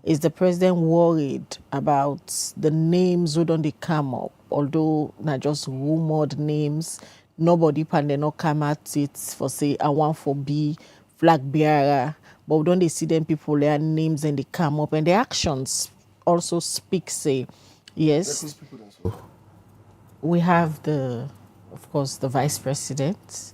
Is the president worried about the names who don't they come up? Although not just rumored names, nobody can they not come at it for say I want for B flag bearer, but don't they see them people their names and they come up and their actions also speak say yes. We have of course the vice president.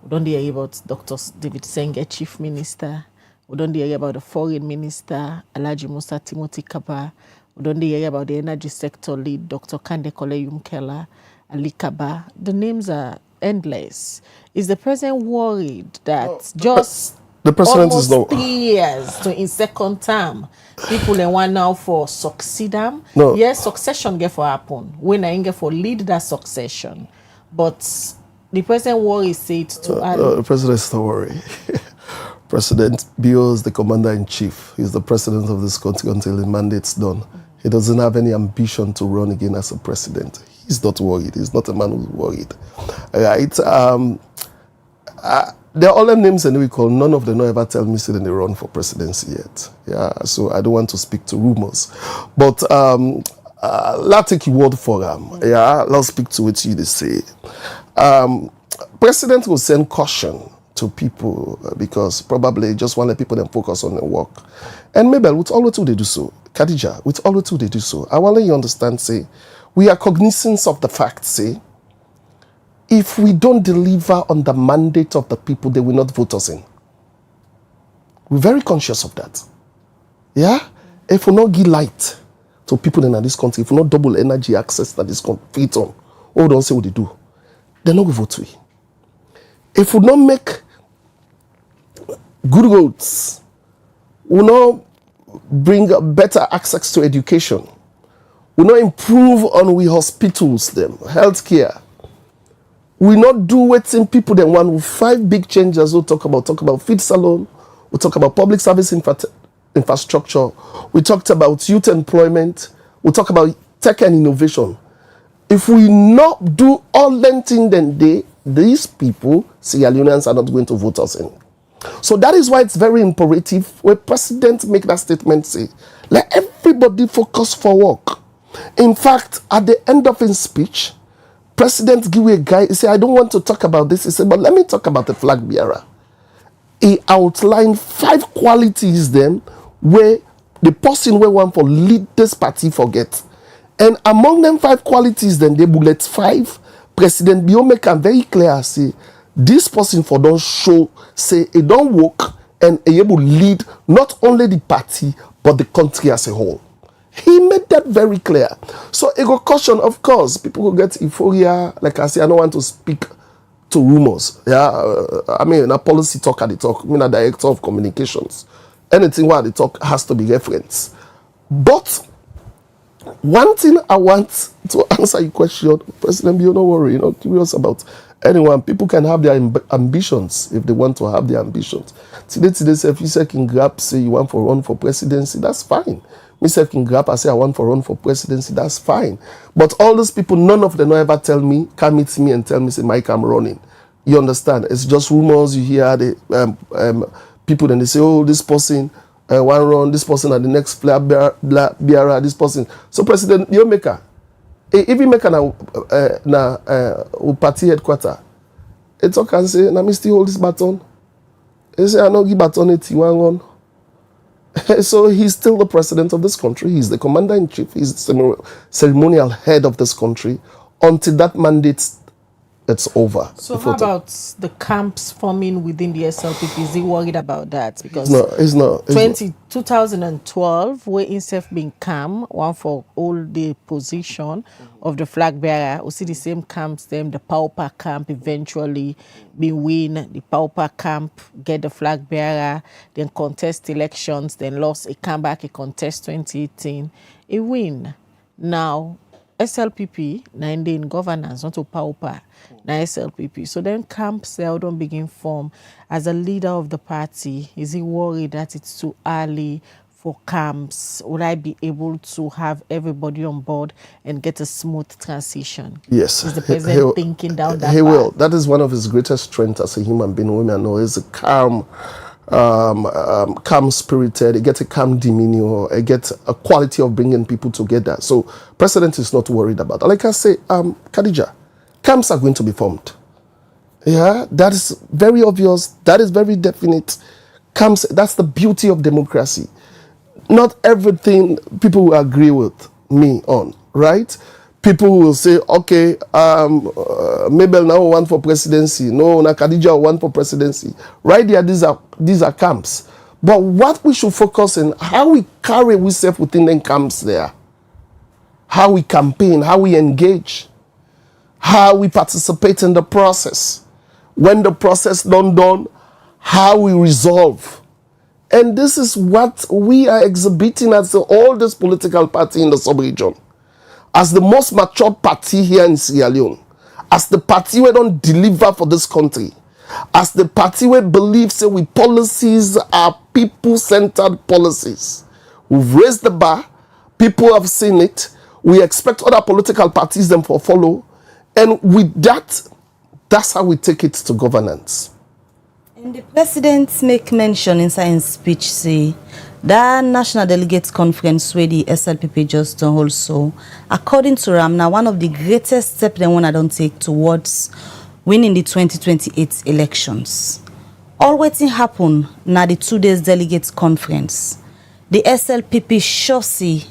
We don't hear about Dr. David Senge, chief minister. We don't hear about the foreign minister, Alhaji Musa Timothy Kaba. We don't hear about the energy sector lead, Dr. Kande Kole Yumkela, Ali Kaba. The names are endless. Is the president worried that the president almost is not 3 years to in second term, people in one now for succeed them? No. Yes, succession get for happen. When I get for lead that succession, but the president worries say it to add. The president is not worried. President Bill is the commander-in-chief. He's the president of this country until the mandate's done. He doesn't have any ambition to run again as a president. He's not worried. He's not a man who's worried. Right? There are all them names and we call. None of them ever tell me that they run for presidency yet. Yeah, so I don't want to speak to rumors. But let's take your word for them. Yeah, let's speak to what you say. President will send caution to people because probably just want the people then focus on the work. And maybe with all the two they do so, Khadija, with all the two they do so, I want to let you understand, say, we are cognizant of the fact, say, if we don't deliver on the mandate of the people, they will not vote us in. We're very conscious of that. Yeah? If we not give light to people in this country, if we not double energy access to this country, Freetown, all don't say what they do, they're not going to vote we. If we not make good roads, we not bring better access to education, we not improve on we hospitals, them, healthcare, we not do waiting people then one with 5 big changes we'll talk about feed salon, we'll talk about public service infrastructure, we talked about youth employment, we'll talk about tech and innovation. If we not do all that thing, then these people, Sierra Leoneans, are not going to vote us in. So that is why it's very imperative when President make that statement, say, let everybody focus for work. In fact, at the end of his speech, President give a guy, he said, I don't want to talk about this. He said, but let me talk about the flag bearer. He outlined 5 qualities then where the person where want for lead this party forget. And among them 5 qualities, then they bullet 5. President Bio make am very clear, say, this person for don't show, say, it don't work and able lead not only the party, but the country as a whole. He made that very clear. So, ego caution, of course, people will get euphoria. Like I say, I don't want to speak to rumors. Yeah, I mean, a policy talk at the talk. I mean, a director of communications. Anything while the talk has to be referenced. But one thing I want to answer your question, President, you don't worry, you're not curious about anyone. People can have their ambitions if they want to have their ambitions. Today, if you say can grab, say you want to run for presidency, that's fine. Myself can grab, I say I want to run for presidency, that's fine. But all those people, none of them ever tell me, come meet me and tell me, say, Mike, I'm running. You understand? It's just rumors. You hear the people, then they say, oh, this person one run, this person at the next flag bearer, this person. So President, you make a, if you make a party headquarter, it's okay and say, na me still hold this baton. He say, I no give baton it, you want run. So he's still the president of this country. He's the commander-in-chief. He's the ceremonial head of this country until that mandate it's over. So how about the camps forming within the SLPP? Is he worried about that? Because it's not. 2012, where instead of being camp, one for all the position of the flag bearer, we see the same camps, them, the pauper camp eventually be win, the pauper camp get the flag bearer, then contest elections, then lost, it come back, it contest 2018, it win. Now, SLPP, na in governance, not to pauper, na SLPP. So then camps don't begin form. As a leader of the party, is he worried that it's too early for camps? Would I be able to have everybody on board and get a smooth transition? Yes. Is the president thinking down that path? He will. That is one of his greatest strengths as a human being. Women know he's a calm, calm spirited, he gets a calm demeanor, he gets a quality of bringing people together. So president is not worried about that. Like I say, Khadija, camps are going to be formed. Yeah, that is very obvious. That is very definite. Camps, that's the beauty of democracy. Not everything people will agree with me on, right? People will say, okay, Mabel now want for presidency. No, na Khadija want for presidency. Right there, these are camps. But what we should focus on, how we carry ourselves within the camps there. How we campaign, how we engage, how we participate in the process. When the process done, how we resolve. And this is what we are exhibiting as the oldest political party in the sub-region. As the most mature party here in Sierra Leone, as the party we don't deliver for this country, as the party we believes that we policies are people-centered policies. We've raised the bar, people have seen it, we expect other political parties them to follow, and with that, that's how we take it to governance. And the president make mention inside his speech, say, that National Delegates Conference where the SLPP just done also, according to Ram, now one of the greatest steps they want to take towards winning the 2028 elections. All wetin happen na the 2 days delegates conference. The SLPP sure see,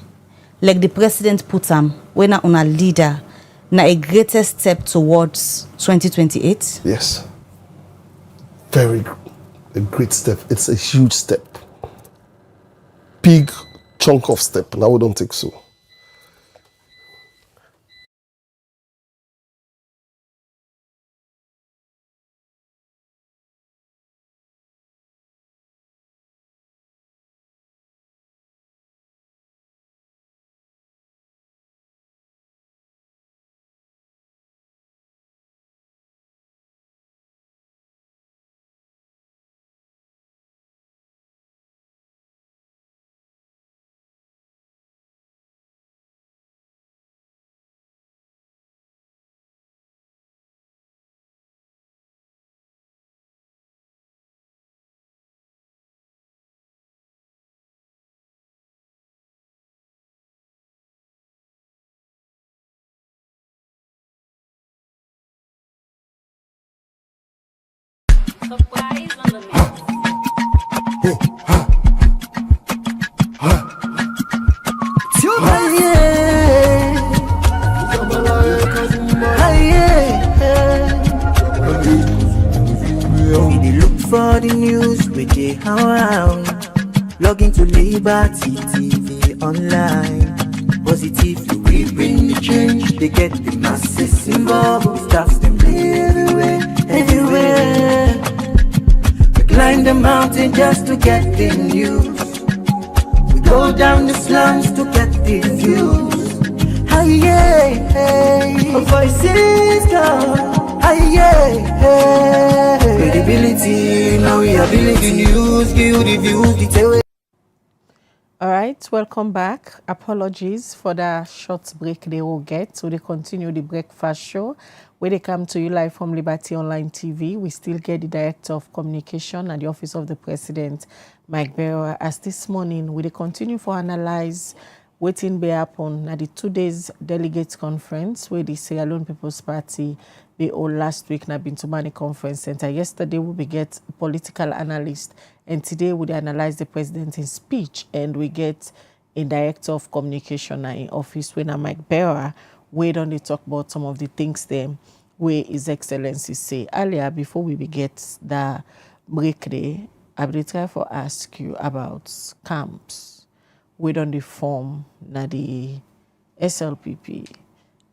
like the president put am, when na una leader, na a greatest step towards 2028? Yes. A great step. It's a huge step. Big chunk of step. Now we don't think so. For the news we dey around, log into Liberty TV online. Positively we bring the change. They get the masses involved. Staff them everywhere. We climb the mountain just to get the news. We go down the slums to get the views. Voices come. Credibility, now we are building news, give the views, detail. All right, welcome back. Apologies for the short break they will get. So they continue the breakfast show where they come to you live from Liberty Online TV. We still get the Director of Communication at the Office of the President, Myk Brewa. As this morning, we continue for analyze waiting be happen at the 2 days Delegates conference where the Sierra Leone People's Party they all last week na been to Mani Conference Center. Yesterday we get political analyst, and today we analyze the president's speech, and we get a Director of Communication in office when Myk Brewa. We don't talk about some of the things them where His Excellency say earlier before we get the break day. I will try to ask you about camps. We don't form na the SLPP.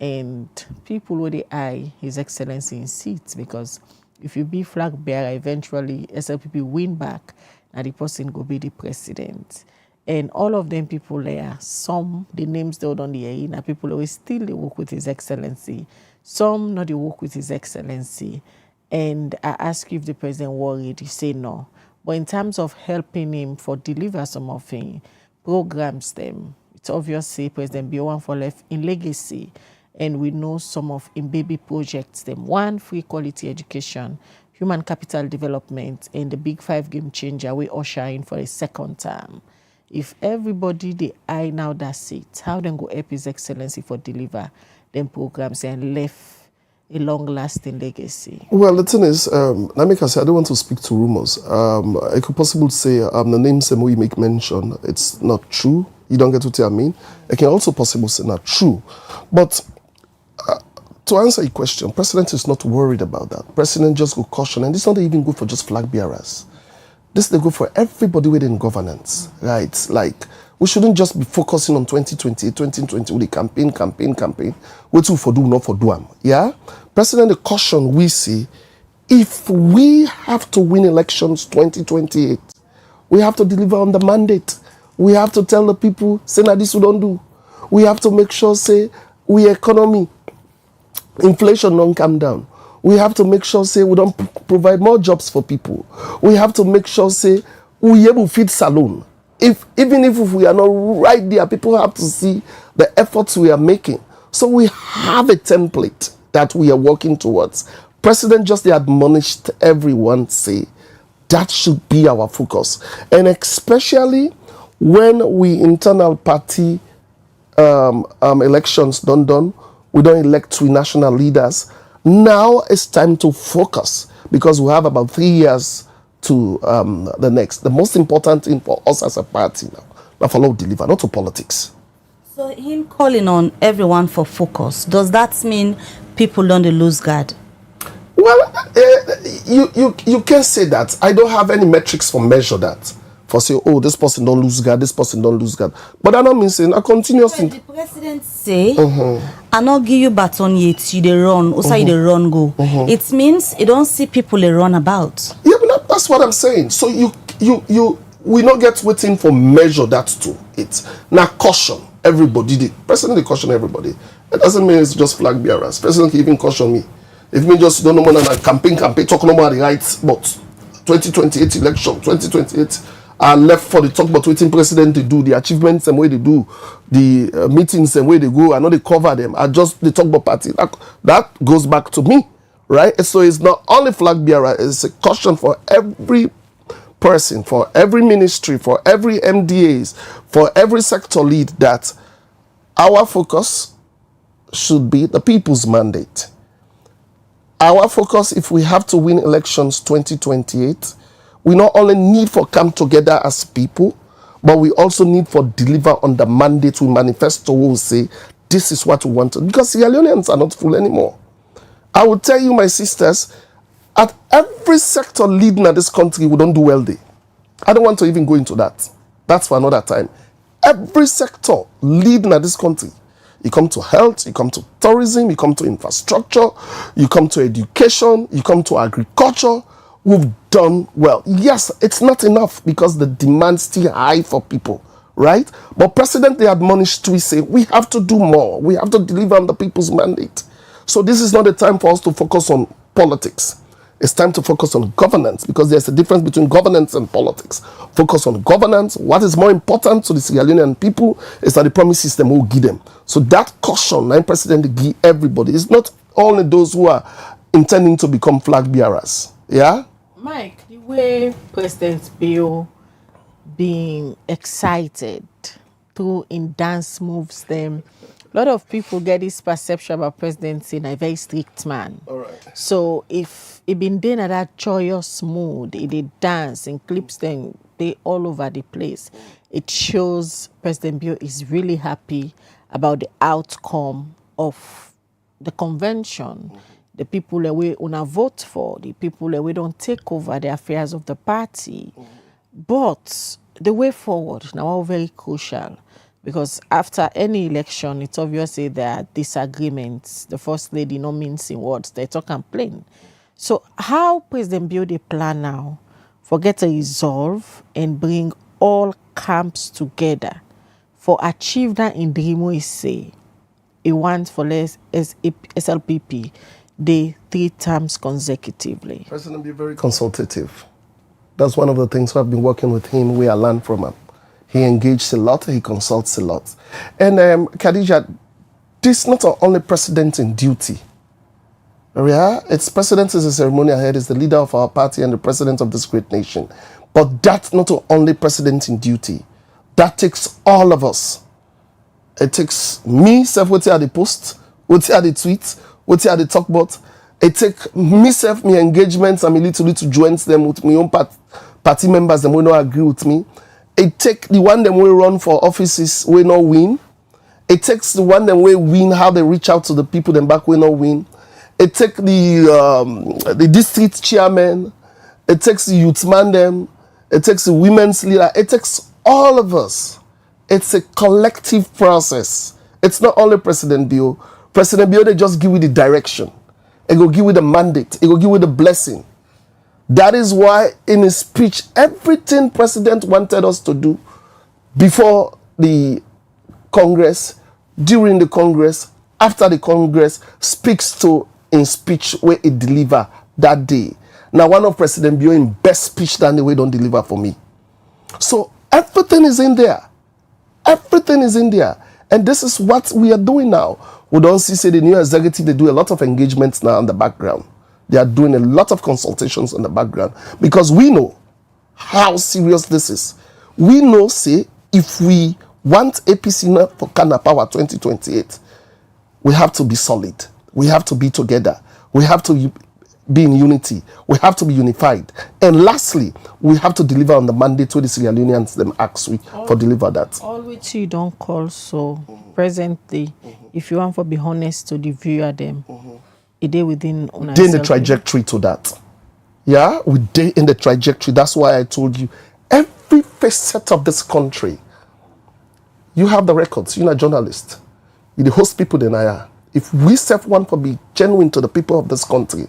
And people will they eye His Excellency in seats, because if you be flag bearer, eventually SLPP win back, and the person go be the president. And all of them people there, some the names they on the air, and people always still they work with His Excellency. Some not they work with His Excellency. And I ask you if the president worried, you say no. But in terms of helping him for deliver some of his programs them, it's obviously President Brewa for left in legacy. And we know some of in baby projects them. One, free quality education, human capital development, and the big 5 game changer we usher in for a second term. If everybody the eye now that seat, how then go help His Excellency for deliver them programs and left a long-lasting legacy? Well, the thing is, Namika said, I don't want to speak to rumors. I could possibly say the names you make mention, it's not true. You don't get what I mean. I can also possibly say not true. But to answer your question, President is not worried about that. President just go caution, and this is not even good for just flag bearers. This is good for everybody within governance, right? Like, we shouldn't just be focusing on 2020, 2020 with the campaign. What to for do, not for do. Yeah? President, the caution we see, if we have to win elections 2028, we have to deliver on the mandate. We have to tell the people, say, now this we don't do. We have to make sure, say, we economy, inflation don't come down. We have to make sure, say, we don't provide more jobs for people. We have to make sure, say, we able feed salon. Even if we are not right there, people have to see the efforts we are making. So we have a template that we are working towards. President just admonished everyone, say, that should be our focus. And especially when we internal party elections done, we don't elect 3 national leaders. Now it's time to focus because we have about 3 years to the next. The most important thing for us as a party now follow deliver, not to politics. So him calling on everyone for focus, does that mean people don't lose guard? Well, you can say that. I don't have any metrics for measure that. For say, oh, this person don't lose guard, this person don't lose guard. But that don't mean saying a continuous thing. The president say, I not give you baton yet, you dey run, also you dey run go. It means you don't see people they run about. Yeah, but that's what I'm saying. So we not get waiting for measure that to it. Now caution everybody. The president they caution everybody. That doesn't mean it's just flag bearers. President can even caution me. If me just don't know more than a campaign, talk no more the rights, but 2028 election, 2028, are left for the talk about waiting president to do, the achievements and way they do, the meetings and way they go, I know they cover them, I just they talk about party. That goes back to me, right? So it's not only flag bearer, it's a caution for every person, for every ministry, for every MDAs, for every sector lead that our focus should be the people's mandate. Our focus, if we have to win elections 2028, we not only need for come together as people, but we also need for deliver on the mandate we manifesto. We will say, this is what we want to, because Sierra Leoneans are not full anymore. I will tell you, my sisters, at every sector leading at this country, we don't do well there. I don't want to even go into that. That's for another time. Every sector leading at this country, you come to health, you come to tourism, you come to infrastructure, you come to education, you come to agriculture. We've done well. Yes, it's not enough because the demand's still high for people, right? But President, they admonished, we say, we have to do more. We have to deliver on the people's mandate. So this is not the time for us to focus on politics. It's time to focus on governance because there's a difference between governance and politics. Focus on governance. What is more important to the Sierra Leonean people is that the promise system will give them. So that caution, 9% give everybody. It's not only those who are intending to become flag bearers. Yeah? Mike, the way President Bill being excited through in dance moves them, a lot of people get this perception about President saying a very strict man. All right. So if he been doing that joyous mood, he did dance and clips them, they all over the place. It shows President Bill is really happy about the outcome of the convention. The people that we wanna vote for, the people that we don't take over the affairs of the party. But the way forward now are very crucial because after any election, it's obviously there are disagreements. The First Lady no means in words, they talk and plain. So how President Bill the plan now for get to resolve and bring all camps together for achieve that in dream we say he wants for less SLPP the 3 terms consecutively. President be very consultative. That's one of the things I've been working with him. We are learned from him. He engages a lot. He consults a lot. And Khadija, this is not only president in duty. Yeah, it's president is a ceremonial head, is the leader of our party and the president of this great nation. But that's not only president in duty. That takes all of us. It takes me, self, what's at the post, what's at the tweet, what's at the talk about. It takes me, self, me engagements and me little joins them with my own party members that will not agree with me. It takes the one that will run for offices will not win. It takes the one that will win, how they reach out to the people then back will not win. It takes the district chairman. It takes the youth man them. It takes the women's leader. It takes all of us. It's a collective process. It's not only President Bill. President Bill, they just give you the direction. It will give you the mandate. It will give you the blessing. That is why in his speech, everything President wanted us to do before the Congress, during the Congress, after the Congress, speaks to in speech where it deliver that day. Now, one of President Bill in best speech than the way don't deliver for me. So everything is in there. Everything is in there. And this is what we are doing now. We don't see, say, the new executive, they do a lot of engagements now in the background. They are doing a lot of consultations in the background because we know how serious this is. We know, say, if we want APC for Kana Power 2028, we have to be solid. We have to be together. We have to be in unity. We have to be unified. And lastly, we have to deliver on the mandate where the Sierra Leoneans them ask we for deliver that. All which you don't call so presently, if you want to be honest to the viewer them, a day within Day in the trajectory to that. Yeah, we day in the trajectory. That's why I told you every facet of this country. You have the records. You're a journalist. You the host people then I are. If we self want to be genuine to the people of this country,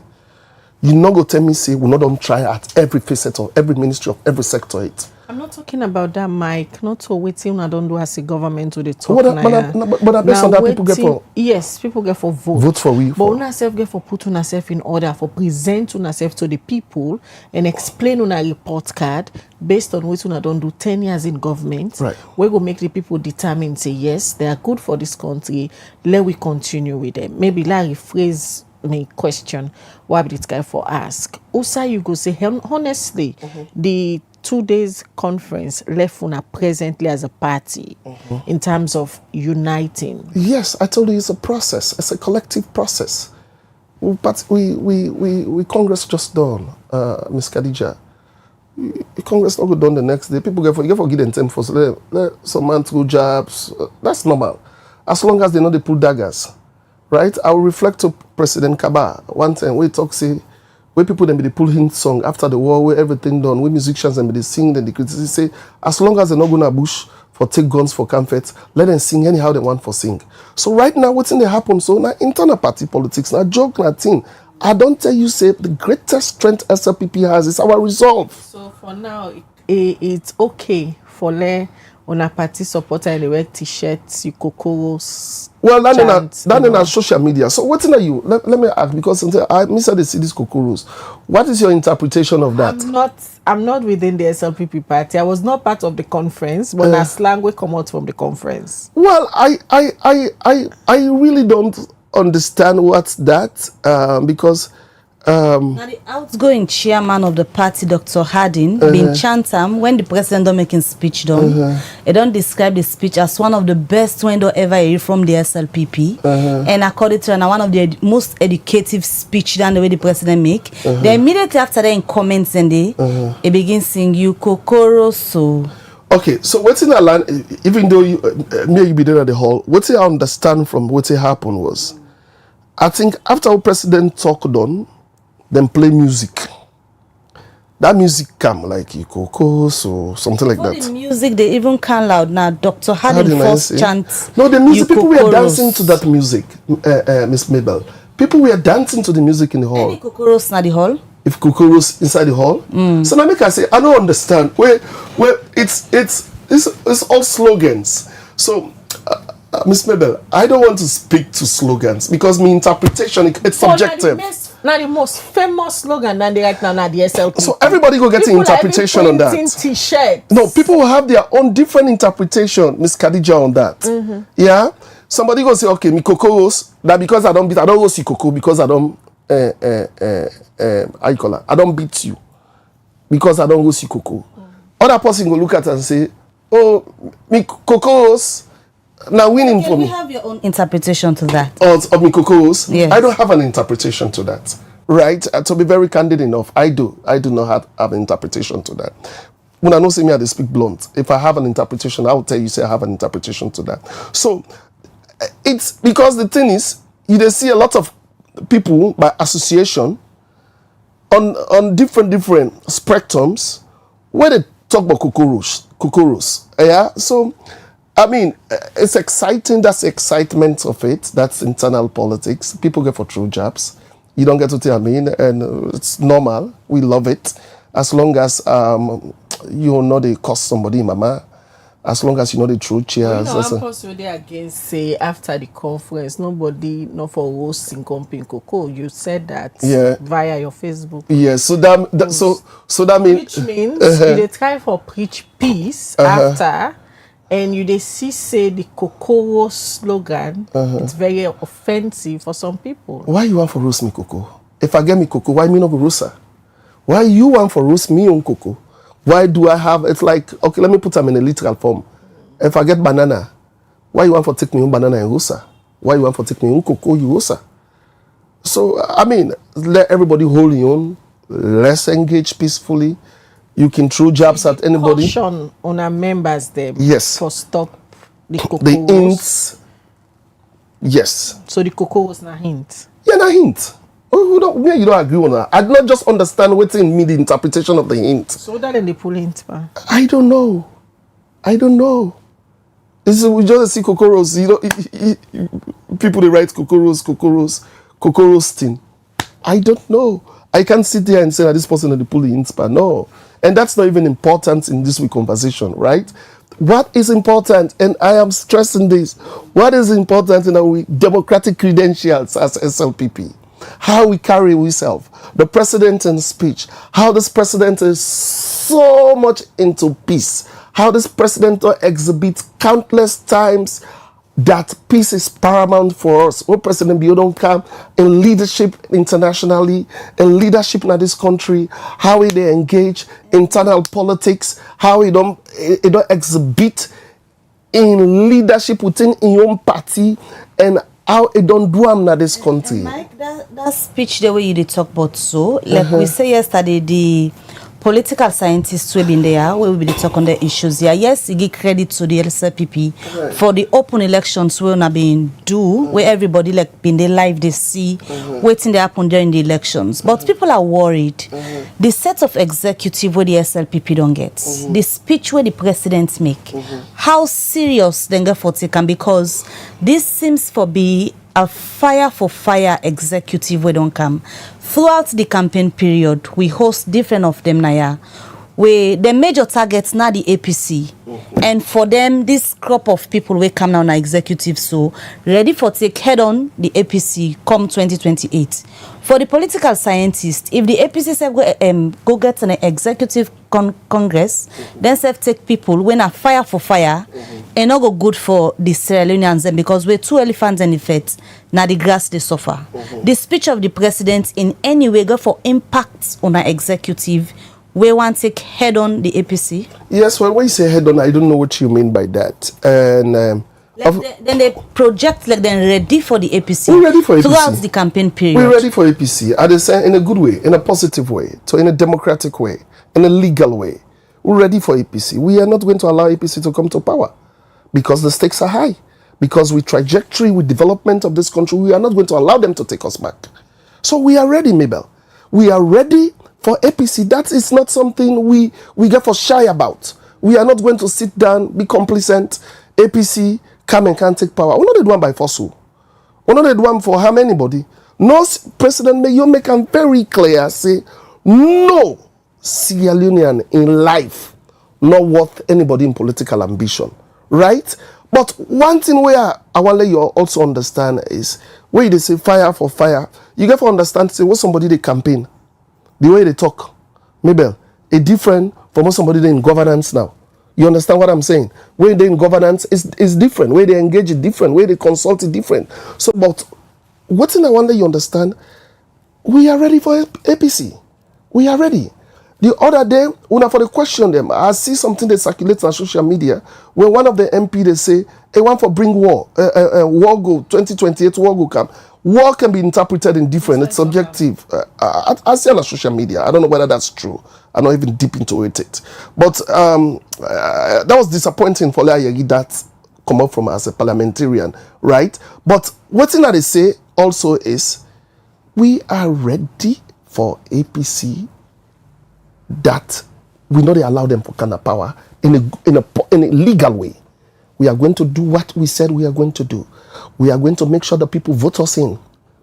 you not go tell me say we not don't try at every facet of every ministry of every sector it. I'm not talking about that, Mike. Not to waiting I don't do as a government to the talk. But based on that people get for yes, people get for vote. Vote for we. But una self get for put una self in order for present una self to the people and explain una report card based on what una don't do 10 years in government. Right. We go make the people determine say yes, they are good for this country. Let we continue with them. Maybe like rephrase my question. What this guy for ask? Also, you go say honestly, the 2 days conference left una presently as a party in terms of uniting. Yes, I told you it's a process. It's a collective process. But we Congress just done, Miss Khadija. Congress not go done the next day. People get for give them time for let some man to jobs. That's normal. As long as they know they pull daggers. Right? I will reflect to President Kaba one time we talk say where people then be pull him song after the war, where everything done, where musicians and be they sing, then they criticize say, as long as they're not gonna bush for take guns for comfort, let them sing anyhow they want for sing. So right now, what's in the happen? So now internal party politics, now joke, now thing. I don't tell you say the greatest strength SLPP has is our resolve. So for now, it's okay for on a party supporter and they wear t-shirts, you kokoros. Well, that in our social media. So what's in you? Let me ask, because I miss how they see these kokoros. What is your interpretation of that? I'm not within the SLPP party. I was not part of the conference, but a slang will come out from the conference. Well, I really don't understand what's that because now the outgoing chairman of the party, Dr. Harding, been chantam when the president don't making speech done. He don't describe the speech as one of the best window ever hear from the SLPP. And according to one of the most educative speech than the way the president make. Then immediately after that in comments and he begins sing you kokoro so. Okay, so what's in the land, even though you be there at the hall, what I understand from what happened was, I think after our president talked on, then play music. That music come like Ikokos or something like that. The music they even can loud now. Dr. Harding first chant. No, the music people were dancing to that music, Miss Mabel. People were dancing to the music in the hall. Any kokoros na the hall? If kokoros inside the hall, so now make I say I don't understand. Where it's all slogans. So. Miss Mabel, I don't want to speak to slogans because my interpretation it's subjective. Now the most famous slogan that they right now the SLPP. So everybody go get an interpretation on that. T-shirts. No, people will have their own different interpretation, Miss Khadija, on that. Yeah, somebody go say, okay, me kokoros that because I don't go see koko because I don't how you call it? I don't beat you because I don't go see koko. Other person go look at it and say, oh, me kokoros. Now winning for me. You have your own interpretation to that. Of me kokoros? Yes. I don't have an interpretation to that. Right? To be very candid enough, I do not have an interpretation to that. When I don't see me, I speak blunt. If I have an interpretation, I will tell you, say I have an interpretation to that. So, it's because the thing is, you see a lot of people by association on different spectrums where they talk about kokoros. Yeah? So, I mean, it's exciting. That's the excitement of it. That's internal politics. People get for true jobs. You don't get to tell me, and it's normal. We love it. As long as you know they cost somebody, mama. As long as you know the true cheers. You know, I'm possibly against say after the conference, nobody not for roasting company cocoa. You said that via your Facebook. Yeah, so that means which means they try for preach peace after. And you they say the Kokoro slogan, it's very offensive for some people. Why you want for roast me cocoa? If I get me cocoa, why me not go roast her? Why you want for roast me on cocoa? Why do I have, it's like, okay, let me put them in a literal form. If I get banana, why you want for take me on banana and roast her? Why you want for take me on cocoa, you roast her? So, I mean, let everybody hold your own. Let's engage peacefully. You can throw jabs at anybody. Caution on our members them. Yes. For stop the cocoa. The hints. Yes. So the cocoa was not hint. Yeah, na hint. You don't agree on that. I do not just understand what's in me the interpretation of the hint. So that in the pull hint, pa. I don't know. We just see cocoros. People they write cocoros thing. I don't know. I can't sit there and say that this person is the pull hints, but no. And that's not even important in this week conversation, right? What is important, and I am stressing this, what is important in our democratic credentials as SLPP? How we carry ourselves, the president in speech, how this president is so much into peace, how this president exhibits countless times that peace is paramount for us. What President Bio don't come in leadership internationally, in leadership in this country, how they engage internal politics, how he don't exhibit in leadership within your own party, and how it don't do am in this country. And Mike, that speech the way you did talk about, so like we say yesterday, the political scientists will be there, we will be talk on the issues here. Yes, you give credit to the SLPP for the open elections we not being do, where everybody like been there live, they see waiting to happen during the elections. But people are worried. The set of executive where the SLPP don't get, the speech where the president make, how serious they get for taken, because this seems for be a fire for fire executive we don't come. Throughout the campaign period, we host different of them now. We the major targets now the APC. And for them, this crop of people will come now na executive, so ready for take head on the APC come 2028. For the political scientists, if the APC say go get an executive congress, then say take people when a fire for fire, and not go good for the Sierra Leoneans, because we're two elephants in the fete, now the grass they suffer. The speech of the president in any way go for impact on our executive. We want to take head on the APC? Yes, well, when you say head on, I don't know what you mean by that. And then they project like they're ready for the APC. We're ready for APC. Throughout the campaign period. We're ready for APC. I say in a good way, in a positive way, so in a democratic way, in a legal way. We're ready for APC. We are not going to allow APC to come to power because the stakes are high. Because with trajectory, with development of this country, we are not going to allow them to take us back. So we are ready, Mabel. We are ready for APC. That is not something we get for shy about. We are not going to sit down, be complacent. APC come and can't take power. We're not the one by force. We're not the one for harm anybody. No, President May you make them very clear, say, no Sierra Leonean in life not worth anybody in political ambition. Right? But one thing where I want to let you also understand is, where they say fire for fire, you get to understand, say, what somebody they campaign. The way they talk, Mabel, a different from what somebody in governance now. You understand what I'm saying? Where they in governance is different. Where they engage is different. Where they consult is different. So, but what thing I want that you understand, we are ready for APC. We are ready. The other day, when I for the question them, I see something that circulates on social media where one of the MP they say, "They want for bring war, war go 2028 war go come." War can be interpreted in different. It's subjective. I see on social media. I don't know whether that's true. I'm not even deep into it. But that was disappointing for Leone that come up from as a parliamentarian, right? But what thing that they say also is, we are ready for APC. That we know they allow them for kind of power in a legal way. We are going to do what we said we are going to do. We are going to make sure that people vote us in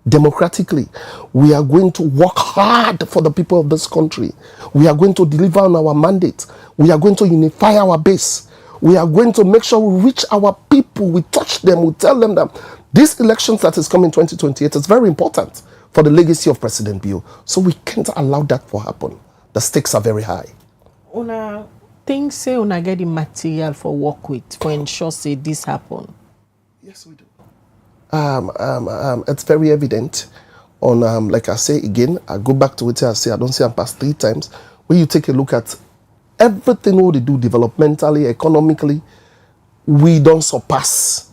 democratically. We are going to work hard for the people of this country. We are going to deliver on our mandate. We are going to unify our base. We are going to make sure we reach our people. We touch them. We tell them that this election that is coming 2028 is very important for the legacy of President Bio. So we can't allow that to happen. The stakes are very high. Una think say una get the material for work with for ensure say this happen. Yes, we do. It's very evident. On like I say again, I go back to what I say. I don't say I'm past 3 times. When you take a look at everything what they do developmentally, economically, we don't surpass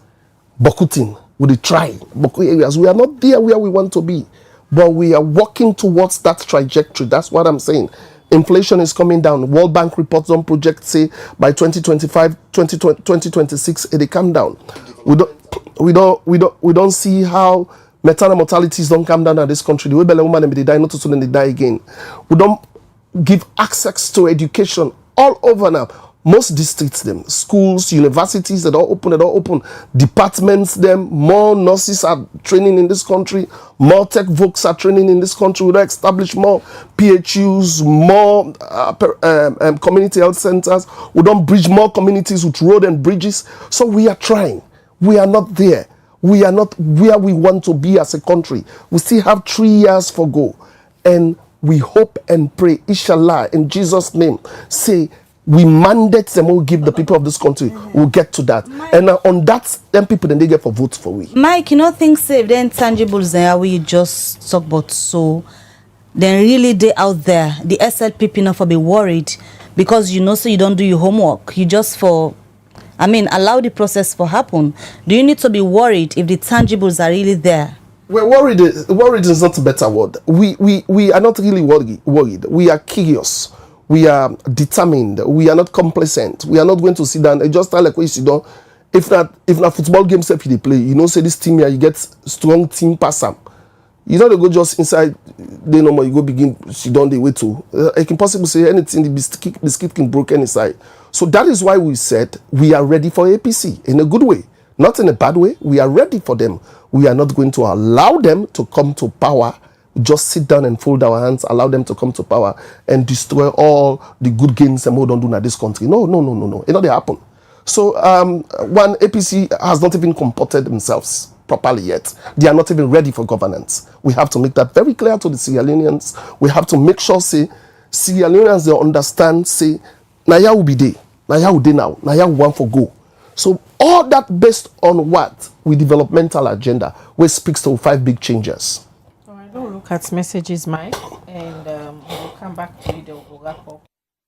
Bokutin. We try Boku areas. We are not there where we want to be. but we are working towards that trajectory. That's what I'm saying. Inflation is coming down. World Bank reports on projects say by 2025, 2026, it'll come down. We don't see how maternal mortalities don't come down in this country. The way Bella woman they die, not to soon they die again. We don't give access to education all over now. Most districts, them schools, universities, they all open. Departments, them more nurses are training in this country. More tech folks are training in this country. We don't establish more PHUs, more community health centers. We don't bridge more communities with road and bridges. So we are trying. We are not there. We are not where we want to be as a country. We still have 3 years for go, and we hope and pray, inshallah, in Jesus' name, say. We mandate them, will give the people of this country, we'll get to that. Myk, and on that, then people, then they get for votes for we. Myk, you know, things say the intangibles there, we just talk about, so then really they out there, the SLPP not for be worried, because you know, so you don't do your homework, you just for, allow the process to happen. Do you need to be worried if the tangibles are really there? We're worried. Worried is not a better word. We are not really worried. We are curious. We are determined. We are not complacent. We are not going to sit down and just like we sit down. If not football games if they play, you know, say this team here, you get strong team pass them. You know, they go just inside. They no more. You go begin sit down the way to. It can possibly say anything. The biscuit can break any side. So that is why we said we are ready for APC in a good way, not in a bad way. We are ready for them. We are not going to allow them to come to power. Just sit down and fold our hands, allow them to come to power and destroy all the good gains and we don't do in this country. No. It not happen. So one, APC has not even comported themselves properly yet. They are not even ready for governance. We have to make that very clear to the Sierra Leoneans. We have to make sure, say, Sierra Leoneans, they understand, say, Naya will be there. Naya will be now. Naya will want for go. So all that based on what? With developmental agenda, which speaks to 5 big changes. We'll look at messages, Myk, and we'll come back to you. We'll wrap up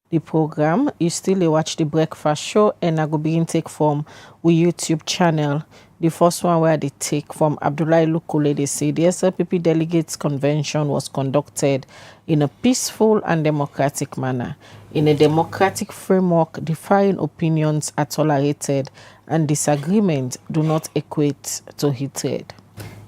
the program. You still watch the breakfast show, and I will begin take from our YouTube channel. The first one where they take from Abdullahi Lukule, they say the SLPP Delegates Convention was conducted in a peaceful and democratic manner. In a democratic framework, differing opinions are tolerated, and disagreement do not equate to hatred.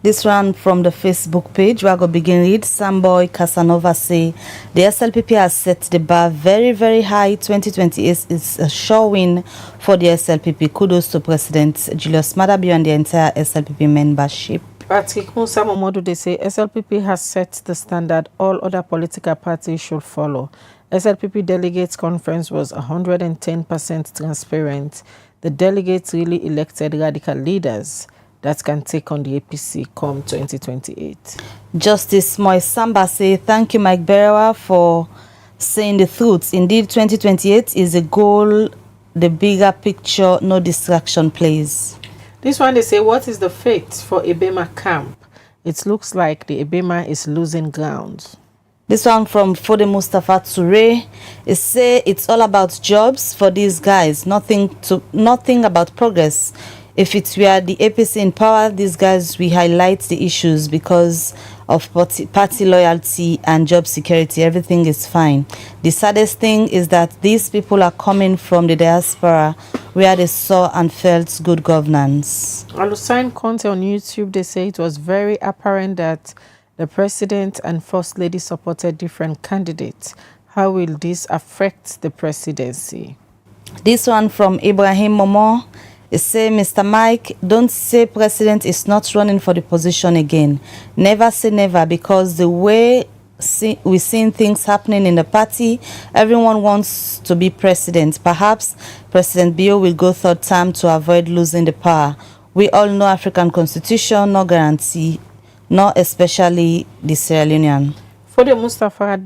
This one from the Facebook page, we're going to begin read. Samboy Casanova say, the SLPP has set the bar very, very high. 2028 is a sure win for the SLPP. Kudos to President Julius Madabio and the entire SLPP membership. Patrick Musa Momodu, they say, SLPP has set the standard all other political parties should follow. SLPP Delegates Conference was 110% transparent. The delegates really elected radical leaders that can take on the APC come 2028. Justice Moisamba say, thank you, Myk Brewa, for saying the truth. Indeed, 2028 is a goal, the bigger picture, no distraction, please. This one, they say, what is the fate for Ebema camp? It looks like the Ebema is losing ground. This one from Fode Mustafa Toure, it say it's all about jobs for these guys, nothing about progress. If it were the APC in power, these guys, we highlight the issues because of party loyalty and job security. Everything is fine. The saddest thing is that these people are coming from the diaspora where they saw and felt good governance. Alusign Conte on YouTube, they say it was very apparent that the president and first lady supported different candidates. How will this affect the presidency? This one from Ibrahim Momo. It say, Mr. Myk, don't say president is not running for the position again. Never say never, because the way we're seeing things happening in the party, everyone wants to be president. Perhaps President Bio will go third term to avoid losing the power. We all know African constitution, no guarantee, not especially the Sierra Leonean. For the Mustafa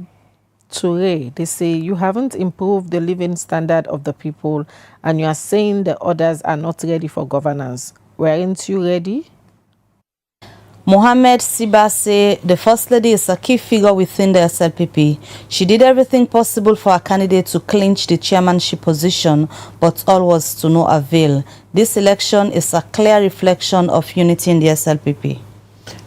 Toure, they say you haven't improved the living standard of the people and you are saying the others are not ready for governance. Weren't you ready? Mohammed Siba say the First Lady is a key figure within the SLPP. She did everything possible for a candidate to clinch the chairmanship position, but all was to no avail. This election is a clear reflection of unity in the SLPP.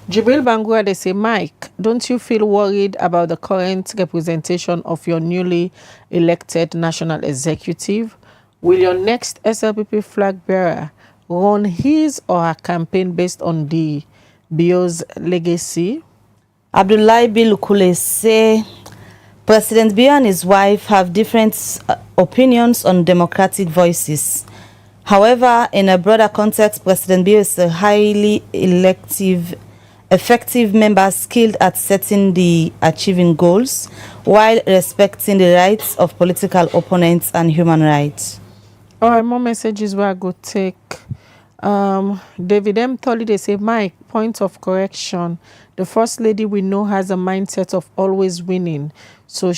Jibril Bangura, they say, Mike, don't you feel worried about the current representation of your newly elected national executive? Will your next SLPP flag bearer run his or her campaign based on the BO's legacy? Abdullahi Bilukule say President Biyo and his wife have different opinions on democratic voices. However, in a broader context, President Biyo is a highly effective member skilled at setting the achieving goals while respecting the rights of political opponents and human rights. All right, more messages where I go take. David M. Tolly, they say, Mike, point of correction. The First Lady we know has a mindset of always winning. So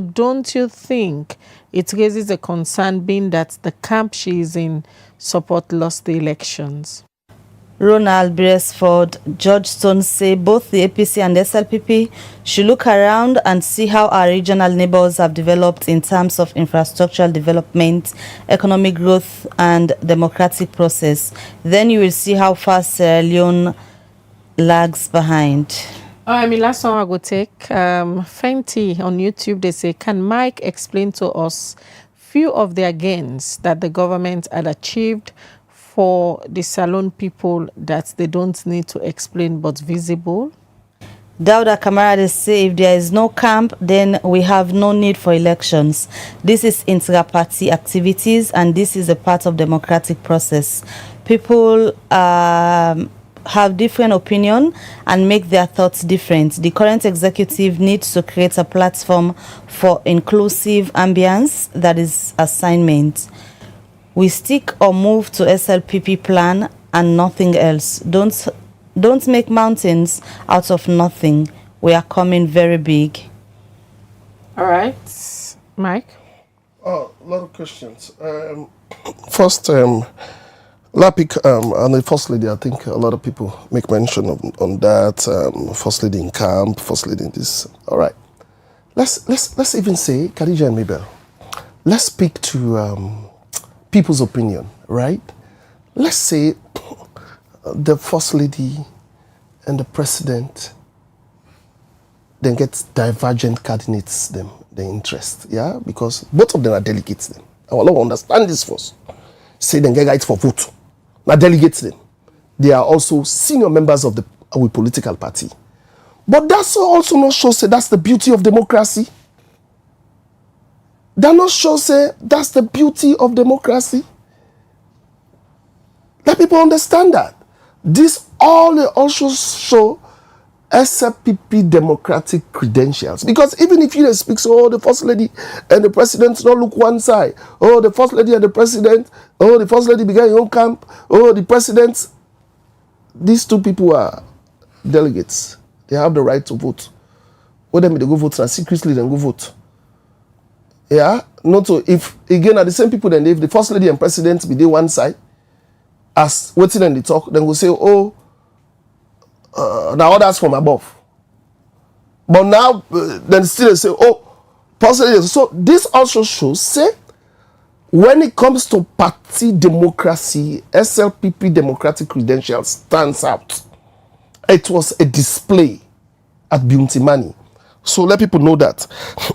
don't you think it raises a concern being that the camp she is in support lost the elections? Ronald Beresford, George Stone say both the APC and the SLPP should look around and see how our regional neighbors have developed in terms of infrastructural development, economic growth, and democratic process. Then you will see how fast Sierra Leone lags behind. My last one I go take. Fenty on YouTube, they say, can Mike explain to us few of their gains that the government had achieved for the Salon people that they don't need to explain but visible? Dauda Kamara, they say if there is no camp, then we have no need for elections. This is intra-party activities and this is a part of democratic process. People have different opinion and make their thoughts different. The current executive needs to create a platform for inclusive ambience, that is assignment. We stick or move to SLPP plan and nothing else. Don't make mountains out of nothing. We are coming very big. All right, Mike. A lot of questions. First, Lapik and the First Lady, I think a lot of people make mention on that. First Lady in camp, First Lady in this. All right. Let's even say Khadija and Mabel. Let's speak to people's opinion, right? Let's say the First Lady and the President then get divergent coordinates them, the interest, yeah? Because both of them are delegates then. I want to understand this first. Say then get rights for vote. Now delegates them. They are also senior members of our political party. But that's also not sure say that's the beauty of democracy. That not sure say that's the beauty of democracy. Let people understand that. This all also show SLPP democratic credentials. Because even if you speak, so the First Lady and the President don't look one side. Oh, the First Lady and the President. Oh, the First Lady began your own camp. Oh, the President. These two people are delegates. They have the right to vote. Whether they go vote and secretly then go vote. Yeah, not so. If again are the same people, then if the First Lady and President be there one side, as waiting and they talk, then we'll say, oh, now others from above. But now, then still they say, oh, First Lady. So this also shows, say, when it comes to party democracy, SLPP democratic credentials stands out. It was a display at Buntimani. So let people know that.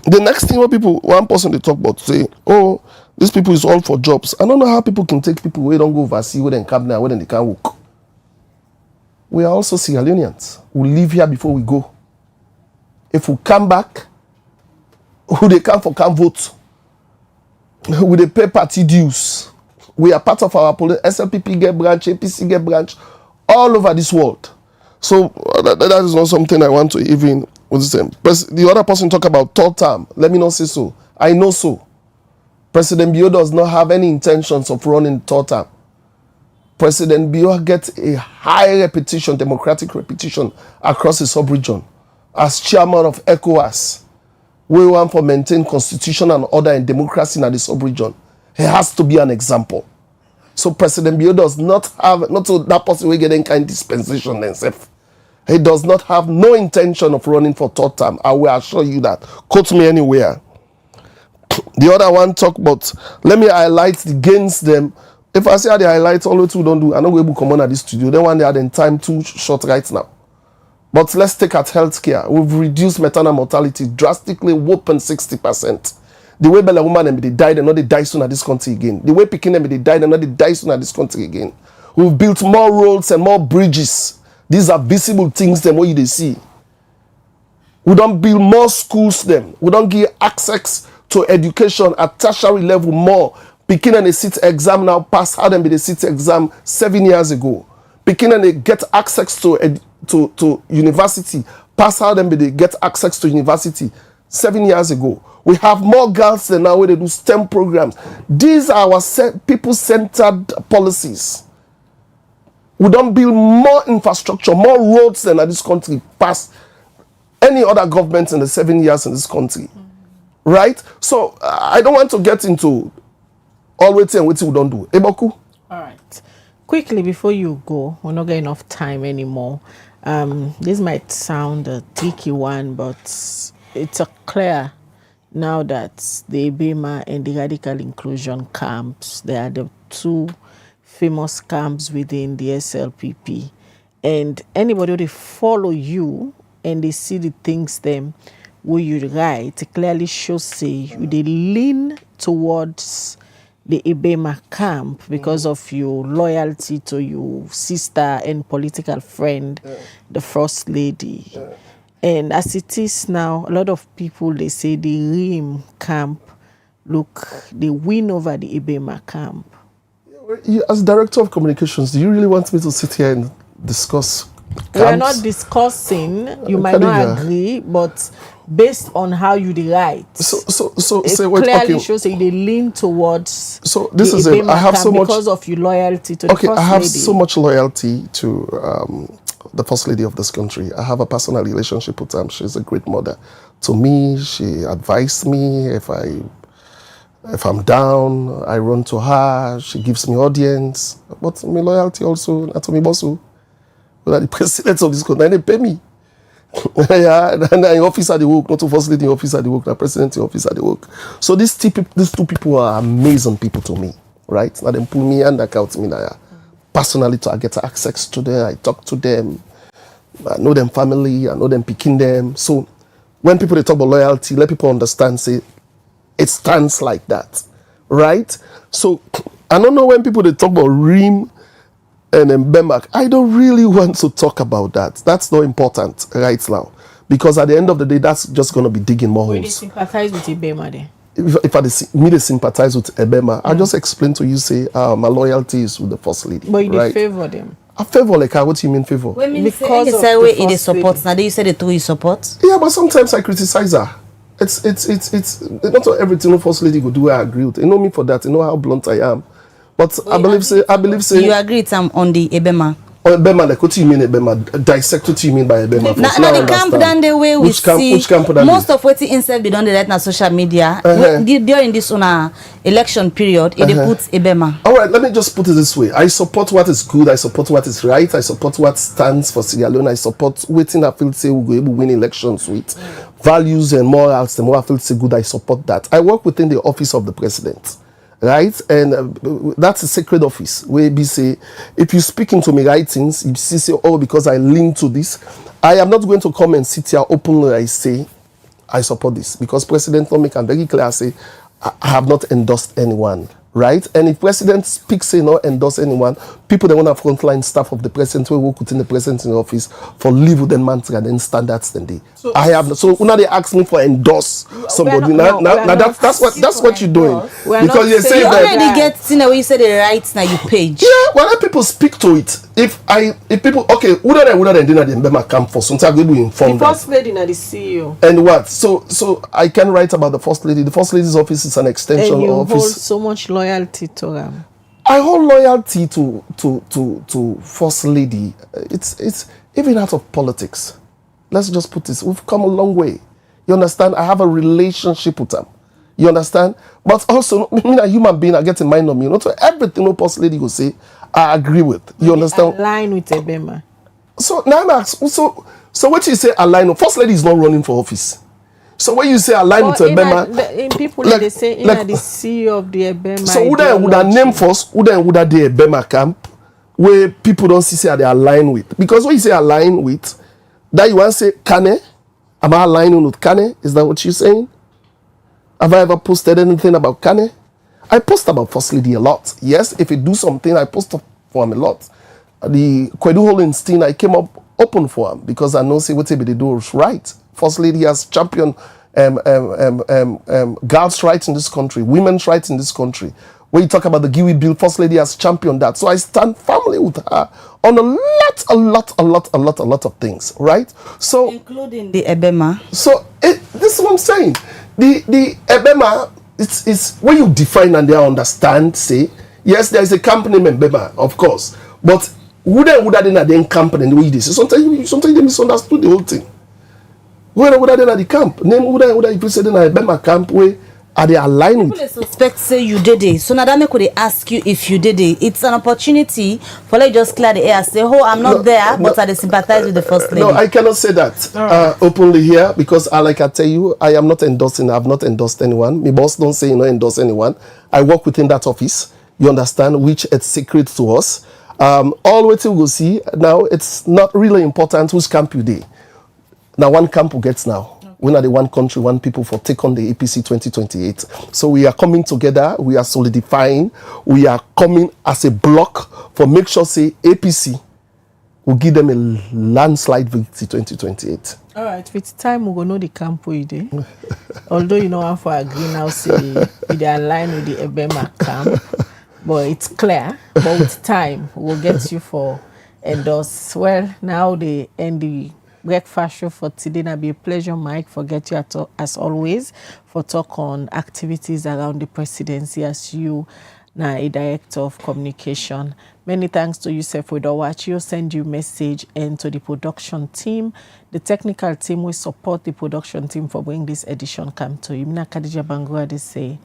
The next thing one person they talk about say, oh, these people is all for jobs. I don't know how people can take people where they don't go overseas, where they come now, where they can't work. We are also Sierra Leoneans. We live here before we go. If we come back, who they come for can't vote. Who they pay party dues. We are part of our SLPP get branch, APC get branch, all over this world. So that is not something I want to even. The other person talk about third term. Let me not say so. I know so. President Biyo does not have any intentions of running third term. President Biyo gets a high repetition, democratic repetition across the sub-region. As chairman of ECOWAS, we want to maintain constitution and order and democracy in the sub-region. He has to be an example. So President Biyo does not have, not so that person will get any kind of dispensation himself. He does not have no intention of running for third term. I will assure you that. Quote me anywhere. The other one talk about, let me highlight the gains them If I say the highlights, all two don't do, I'm not going to come on at this studio. Then one day, in time too short right now. But let's take at healthcare. We've reduced maternal mortality drastically, whooping 60%. The way Bella woman and they died and not they die soon at this country again. The way Pekin and they died and not they die soon at this country again. We've built more roads and more bridges. These are visible things than what you see. We don't build more schools them. We don't give access to education at tertiary level more. Pekin and they sit exam now pass how them be they sit exam 7 years ago. Pekin and they get access to university. Pass how them be they get access to university 7 years ago. We have more girls than now where they do STEM programs. These are our people-centered policies. We don't build more infrastructure, more roads than this country past any other government in the 7 years in this country. Right? So I don't want to get into all waiting and waiting we don't do. Eboku? All right. Quickly, before you go, we're not getting enough time anymore. This might sound a tricky one, but it's clear now that the Ibema and the radical inclusion camps, they are the two famous camps within the SLPP. And anybody who follow you and they see the things them where you write, it clearly shows say they lean towards the Ibema camp because of your loyalty to your sister and political friend, the First Lady. And as it is now, a lot of people, they say the RIM camp, look, they win over the Ibema camp. As Director of Communications, do you really want me to sit here and discuss camps? We are not discussing, you might not agree, but based on how you write, it clearly shows that they lean towards this is it. I have so much because of your loyalty to the First Lady. I have so much loyalty to the First Lady of this country. I have a personal relationship with her. She's a great mother to me. She advised me if I'm down, I run to her. She gives me audience. But my loyalty also to me boss. The president of this country, they pay me. Yeah, and the office at the work, not to First Lady office at the work, the president office at the work. So these two people are amazing people to me, right? Now they pull me and account me now. Personally, I get access to them. I talk to them. I know them family. I know them picking them. So when people they talk about loyalty, let people understand. Say it stands like that, right? So I don't know when people they talk about RIM and Ibema. I don't really want to talk about that. That's not important right now. Because at the end of the day, that's just going to be digging more holes. Will you sympathize with Ibema then? If I sympathize with Ibema, I just explain to you, say, my loyalty is with the First Lady. But you favor them? I favor, like, what do you mean favor? Because of the way it supports. Now, you said the two support. Yeah, but sometimes I criticize her. It's not everything the First Lady go do, I agree with. You know me for that. You know how blunt I am. But I believe say you agree on the Ibema. Ibema, like what do you mean Ibema? Dissect what you mean by Ibema. Now the camp done the way we see most of what inside be done right now social media during this election period. It puts Ibema. All right, let me just put it this way. I support what is good. I support what is right. I support what stands for Sierra Leone. I support waiting I feel say we go able win elections with values and morals. The more I feel say good, I support that. I work within the office of the president. Right, and that's a sacred office where we say, if you speak into my writings, you say, oh, because I lean to this, I am not going to come and sit here openly. I say, I support this because President Myk can very clear say, I have not endorsed anyone. Right, and if President speaks, say not endorse anyone, people they want to frontline staff of the president will work within the president in the office for live with them mantra and then standards then they. So, I have so now they ask me for endorse somebody. Now that's what you're doing because you say you that already get where you say the rights now you page. Yeah, well let people speak to it. If people okay, who don't dinner the Ibema camp for sometimes we will inform the First Lady now the CEO. And what? So I can write about the First Lady. The First Lady's office is an extension and you office. Hold so much loyalty to them. I hold loyalty to First Lady. It's even out of politics. Let's just put this. We've come a long way. You understand? I have a relationship with them. You understand? But also, I mean, a human being, I get in mind of me. Not everything no First Lady will say, I agree with. You understand? Align with Ibema. So now I'm asking, so what you say align? First Lady is not running for office. So when you say align with Ebema, in people like, they say in the CEO of the Ebema. So would I name first? Would I the Ebema camp where people don't see say they align with? Because when you say align with, that you want to say Kane? Am I aligning with Kane? Is that what you're saying? Have I ever posted anything about Kane? I post about First Lady a lot. Yes, if you do something, I post for him a lot. The Kwedu Holenstein, I came up open for him because I know say what they do is right. First Lady has championed girls' rights in this country, women's rights in this country. When you talk about the Giwi Bill, First Lady has championed that. So I stand firmly with her on a lot of things, right? So including the Ebema. So this is what I'm saying. The Ebema, it's when you define and they understand, say, yes, there is a company name Ebema, of course. But would I then company the way it is? Sometimes they misunderstood the whole thing. Where would I then at the camp? Name would I if you say then a Ebema camp where are they aligned with? People suspect say you did it. So Nadame could they ask you if you did it. It's an opportunity for like just clear the air. Say, oh, I'm not there, but I sympathize with the First Lady. No, I cannot say that openly here because like I tell you, I am not endorsing. I have not endorsed anyone. My boss don't say you know endorse anyone. I work within that office. You understand, which it's secret to us. All what you will see now, it's not really important whose camp you did. Now one camp who gets now. We are the one country, one people for take on the APC 2028. So we are coming together, we are solidifying, we are coming as a block for make sure say APC will give them a landslide victory 2028. All right, with time we will know the camp we did. Although you know how for agree now say they align with the Ebema camp, but it's clear. But with time we'll get you for endorse. Well, now they end the breakfast show for today. It'll be a pleasure, Mike. Forget you as always for talk on activities around the presidency as you now a director of communication. Many thanks to you, Sef Widowatch. You'll send you message and to the production team. The technical team will support the production team for bringing this edition come to you. Mina Khadija Bangura, they say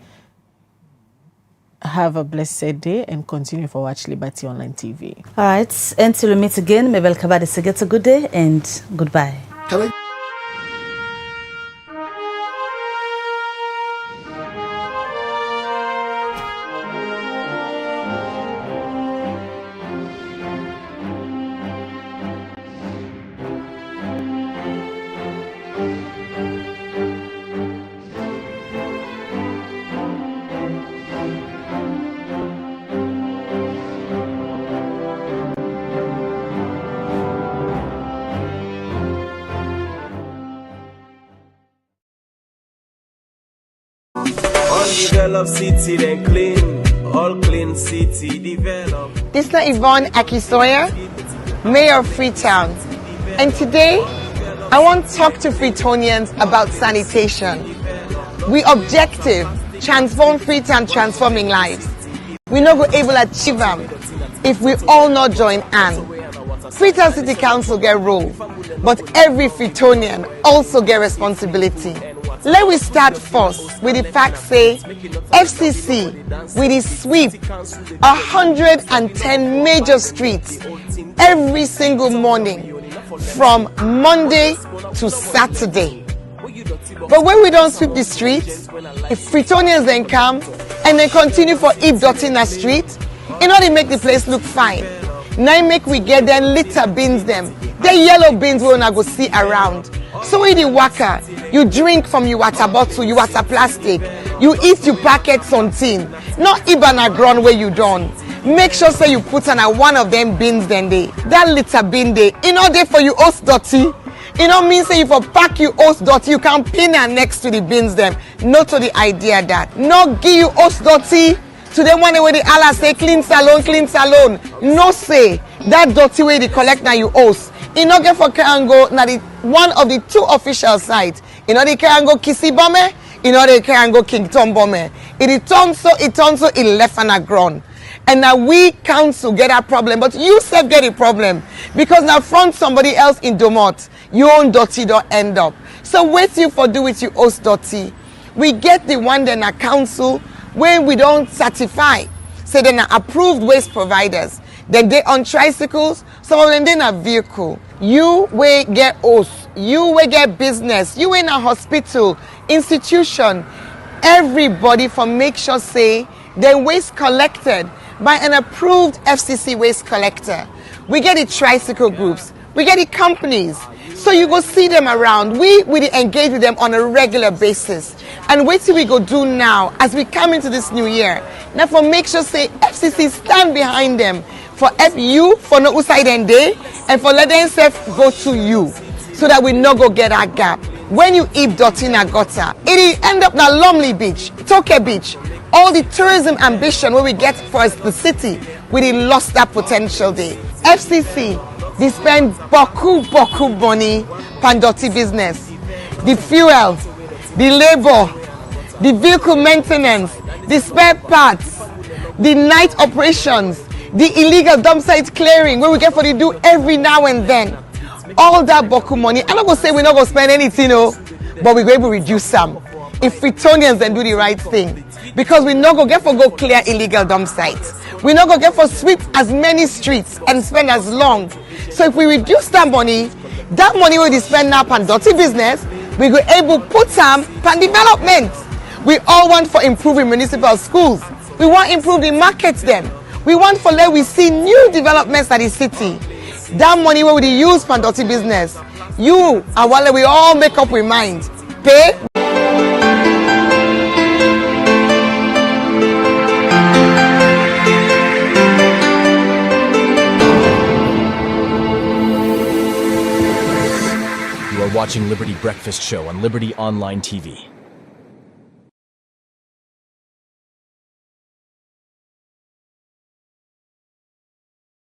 have a blessed day and continue for Watch Liberty Online TV. All right, until we meet again, Mabel Kabadi, get a good day and goodbye. Develop city, then clean, all clean city, develop. This is Yvonne Akisoya, Mayor of Freetown. And today, I want to talk to Freetonians about sanitation. We objective, transform Freetown, transforming lives. We not go able to achieve them if we all not join hands. Freetown City Council get role, but every Freetonian also get responsibility. Let me start first with the fact say FCC with the sweep 110 major streets every single morning from Monday to Saturday. But when we don't sweep the streets, if Freetonians then come and they continue for heap dirty in the street, in order to make the place look fine. Now make we get them litter bins them. The yellow bins we wanna go see around. So when you waka, you drink from your water bottle, your water plastic, you eat your packets on tin, not even a ground where you done. Make sure say you put on one of them bins then they. That litter bin they, in order for you host dirty. You know mean say if you pack you host dirty, you can pin her next to the bins them. Not to the idea that. Not give you host dirty to the one where the Allah say clean salon, clean salon. No say that dirty way they collect now you host. In order for Karango, now the one of the two official sites. In order Karango Kisi Bome, in order Karango King Tom Bome. It turns so it left on a ground. And now we council get a problem, but you self get a problem because now from somebody else in Domot, your own dirty don't end up. So wait you for do with you host dirty. We get the one then a council when we don't certify. So then approved waste providers. Then they on tricycles, some of them then a vehicle. You will get host, you will get business, you in a hospital, institution, everybody for make sure say the waste collected by an approved FCC waste collector. We get the tricycle groups, we get the companies, so you go see them around. We will engage with them on a regular basis. And wait till we go do now as we come into this new year. Now for make sure say FCC stand behind them for you for no side and day and for let them self go to you so that we no go get that gap. When you eat dirty in a gutter, it end up na Lumley Beach, Toke Beach, all the tourism ambition where we get for the city, we lost that potential there. FCC, they spend boku money pan dirty business. The fuel, the labor, the vehicle maintenance, the spare parts, the night operations, the illegal dump site clearing where we get for the do every now and then. All that boku money. I'm not gonna say we're not gonna spend anything, but we're going to reduce some. If Freetonians then do the right thing. Because we're not gonna get for go clear illegal dump sites. We're not gonna get for sweep as many streets and spend as long. So if we reduce that money we spend now on dirty business, we go able put some on development. We all want for improving municipal schools. We want improve the markets them. We want for let we see new developments at the city. That money we use for dirty business. You and while we all make up with mind. Pay. You are watching Liberty Breakfast Show on Liberty Online TV.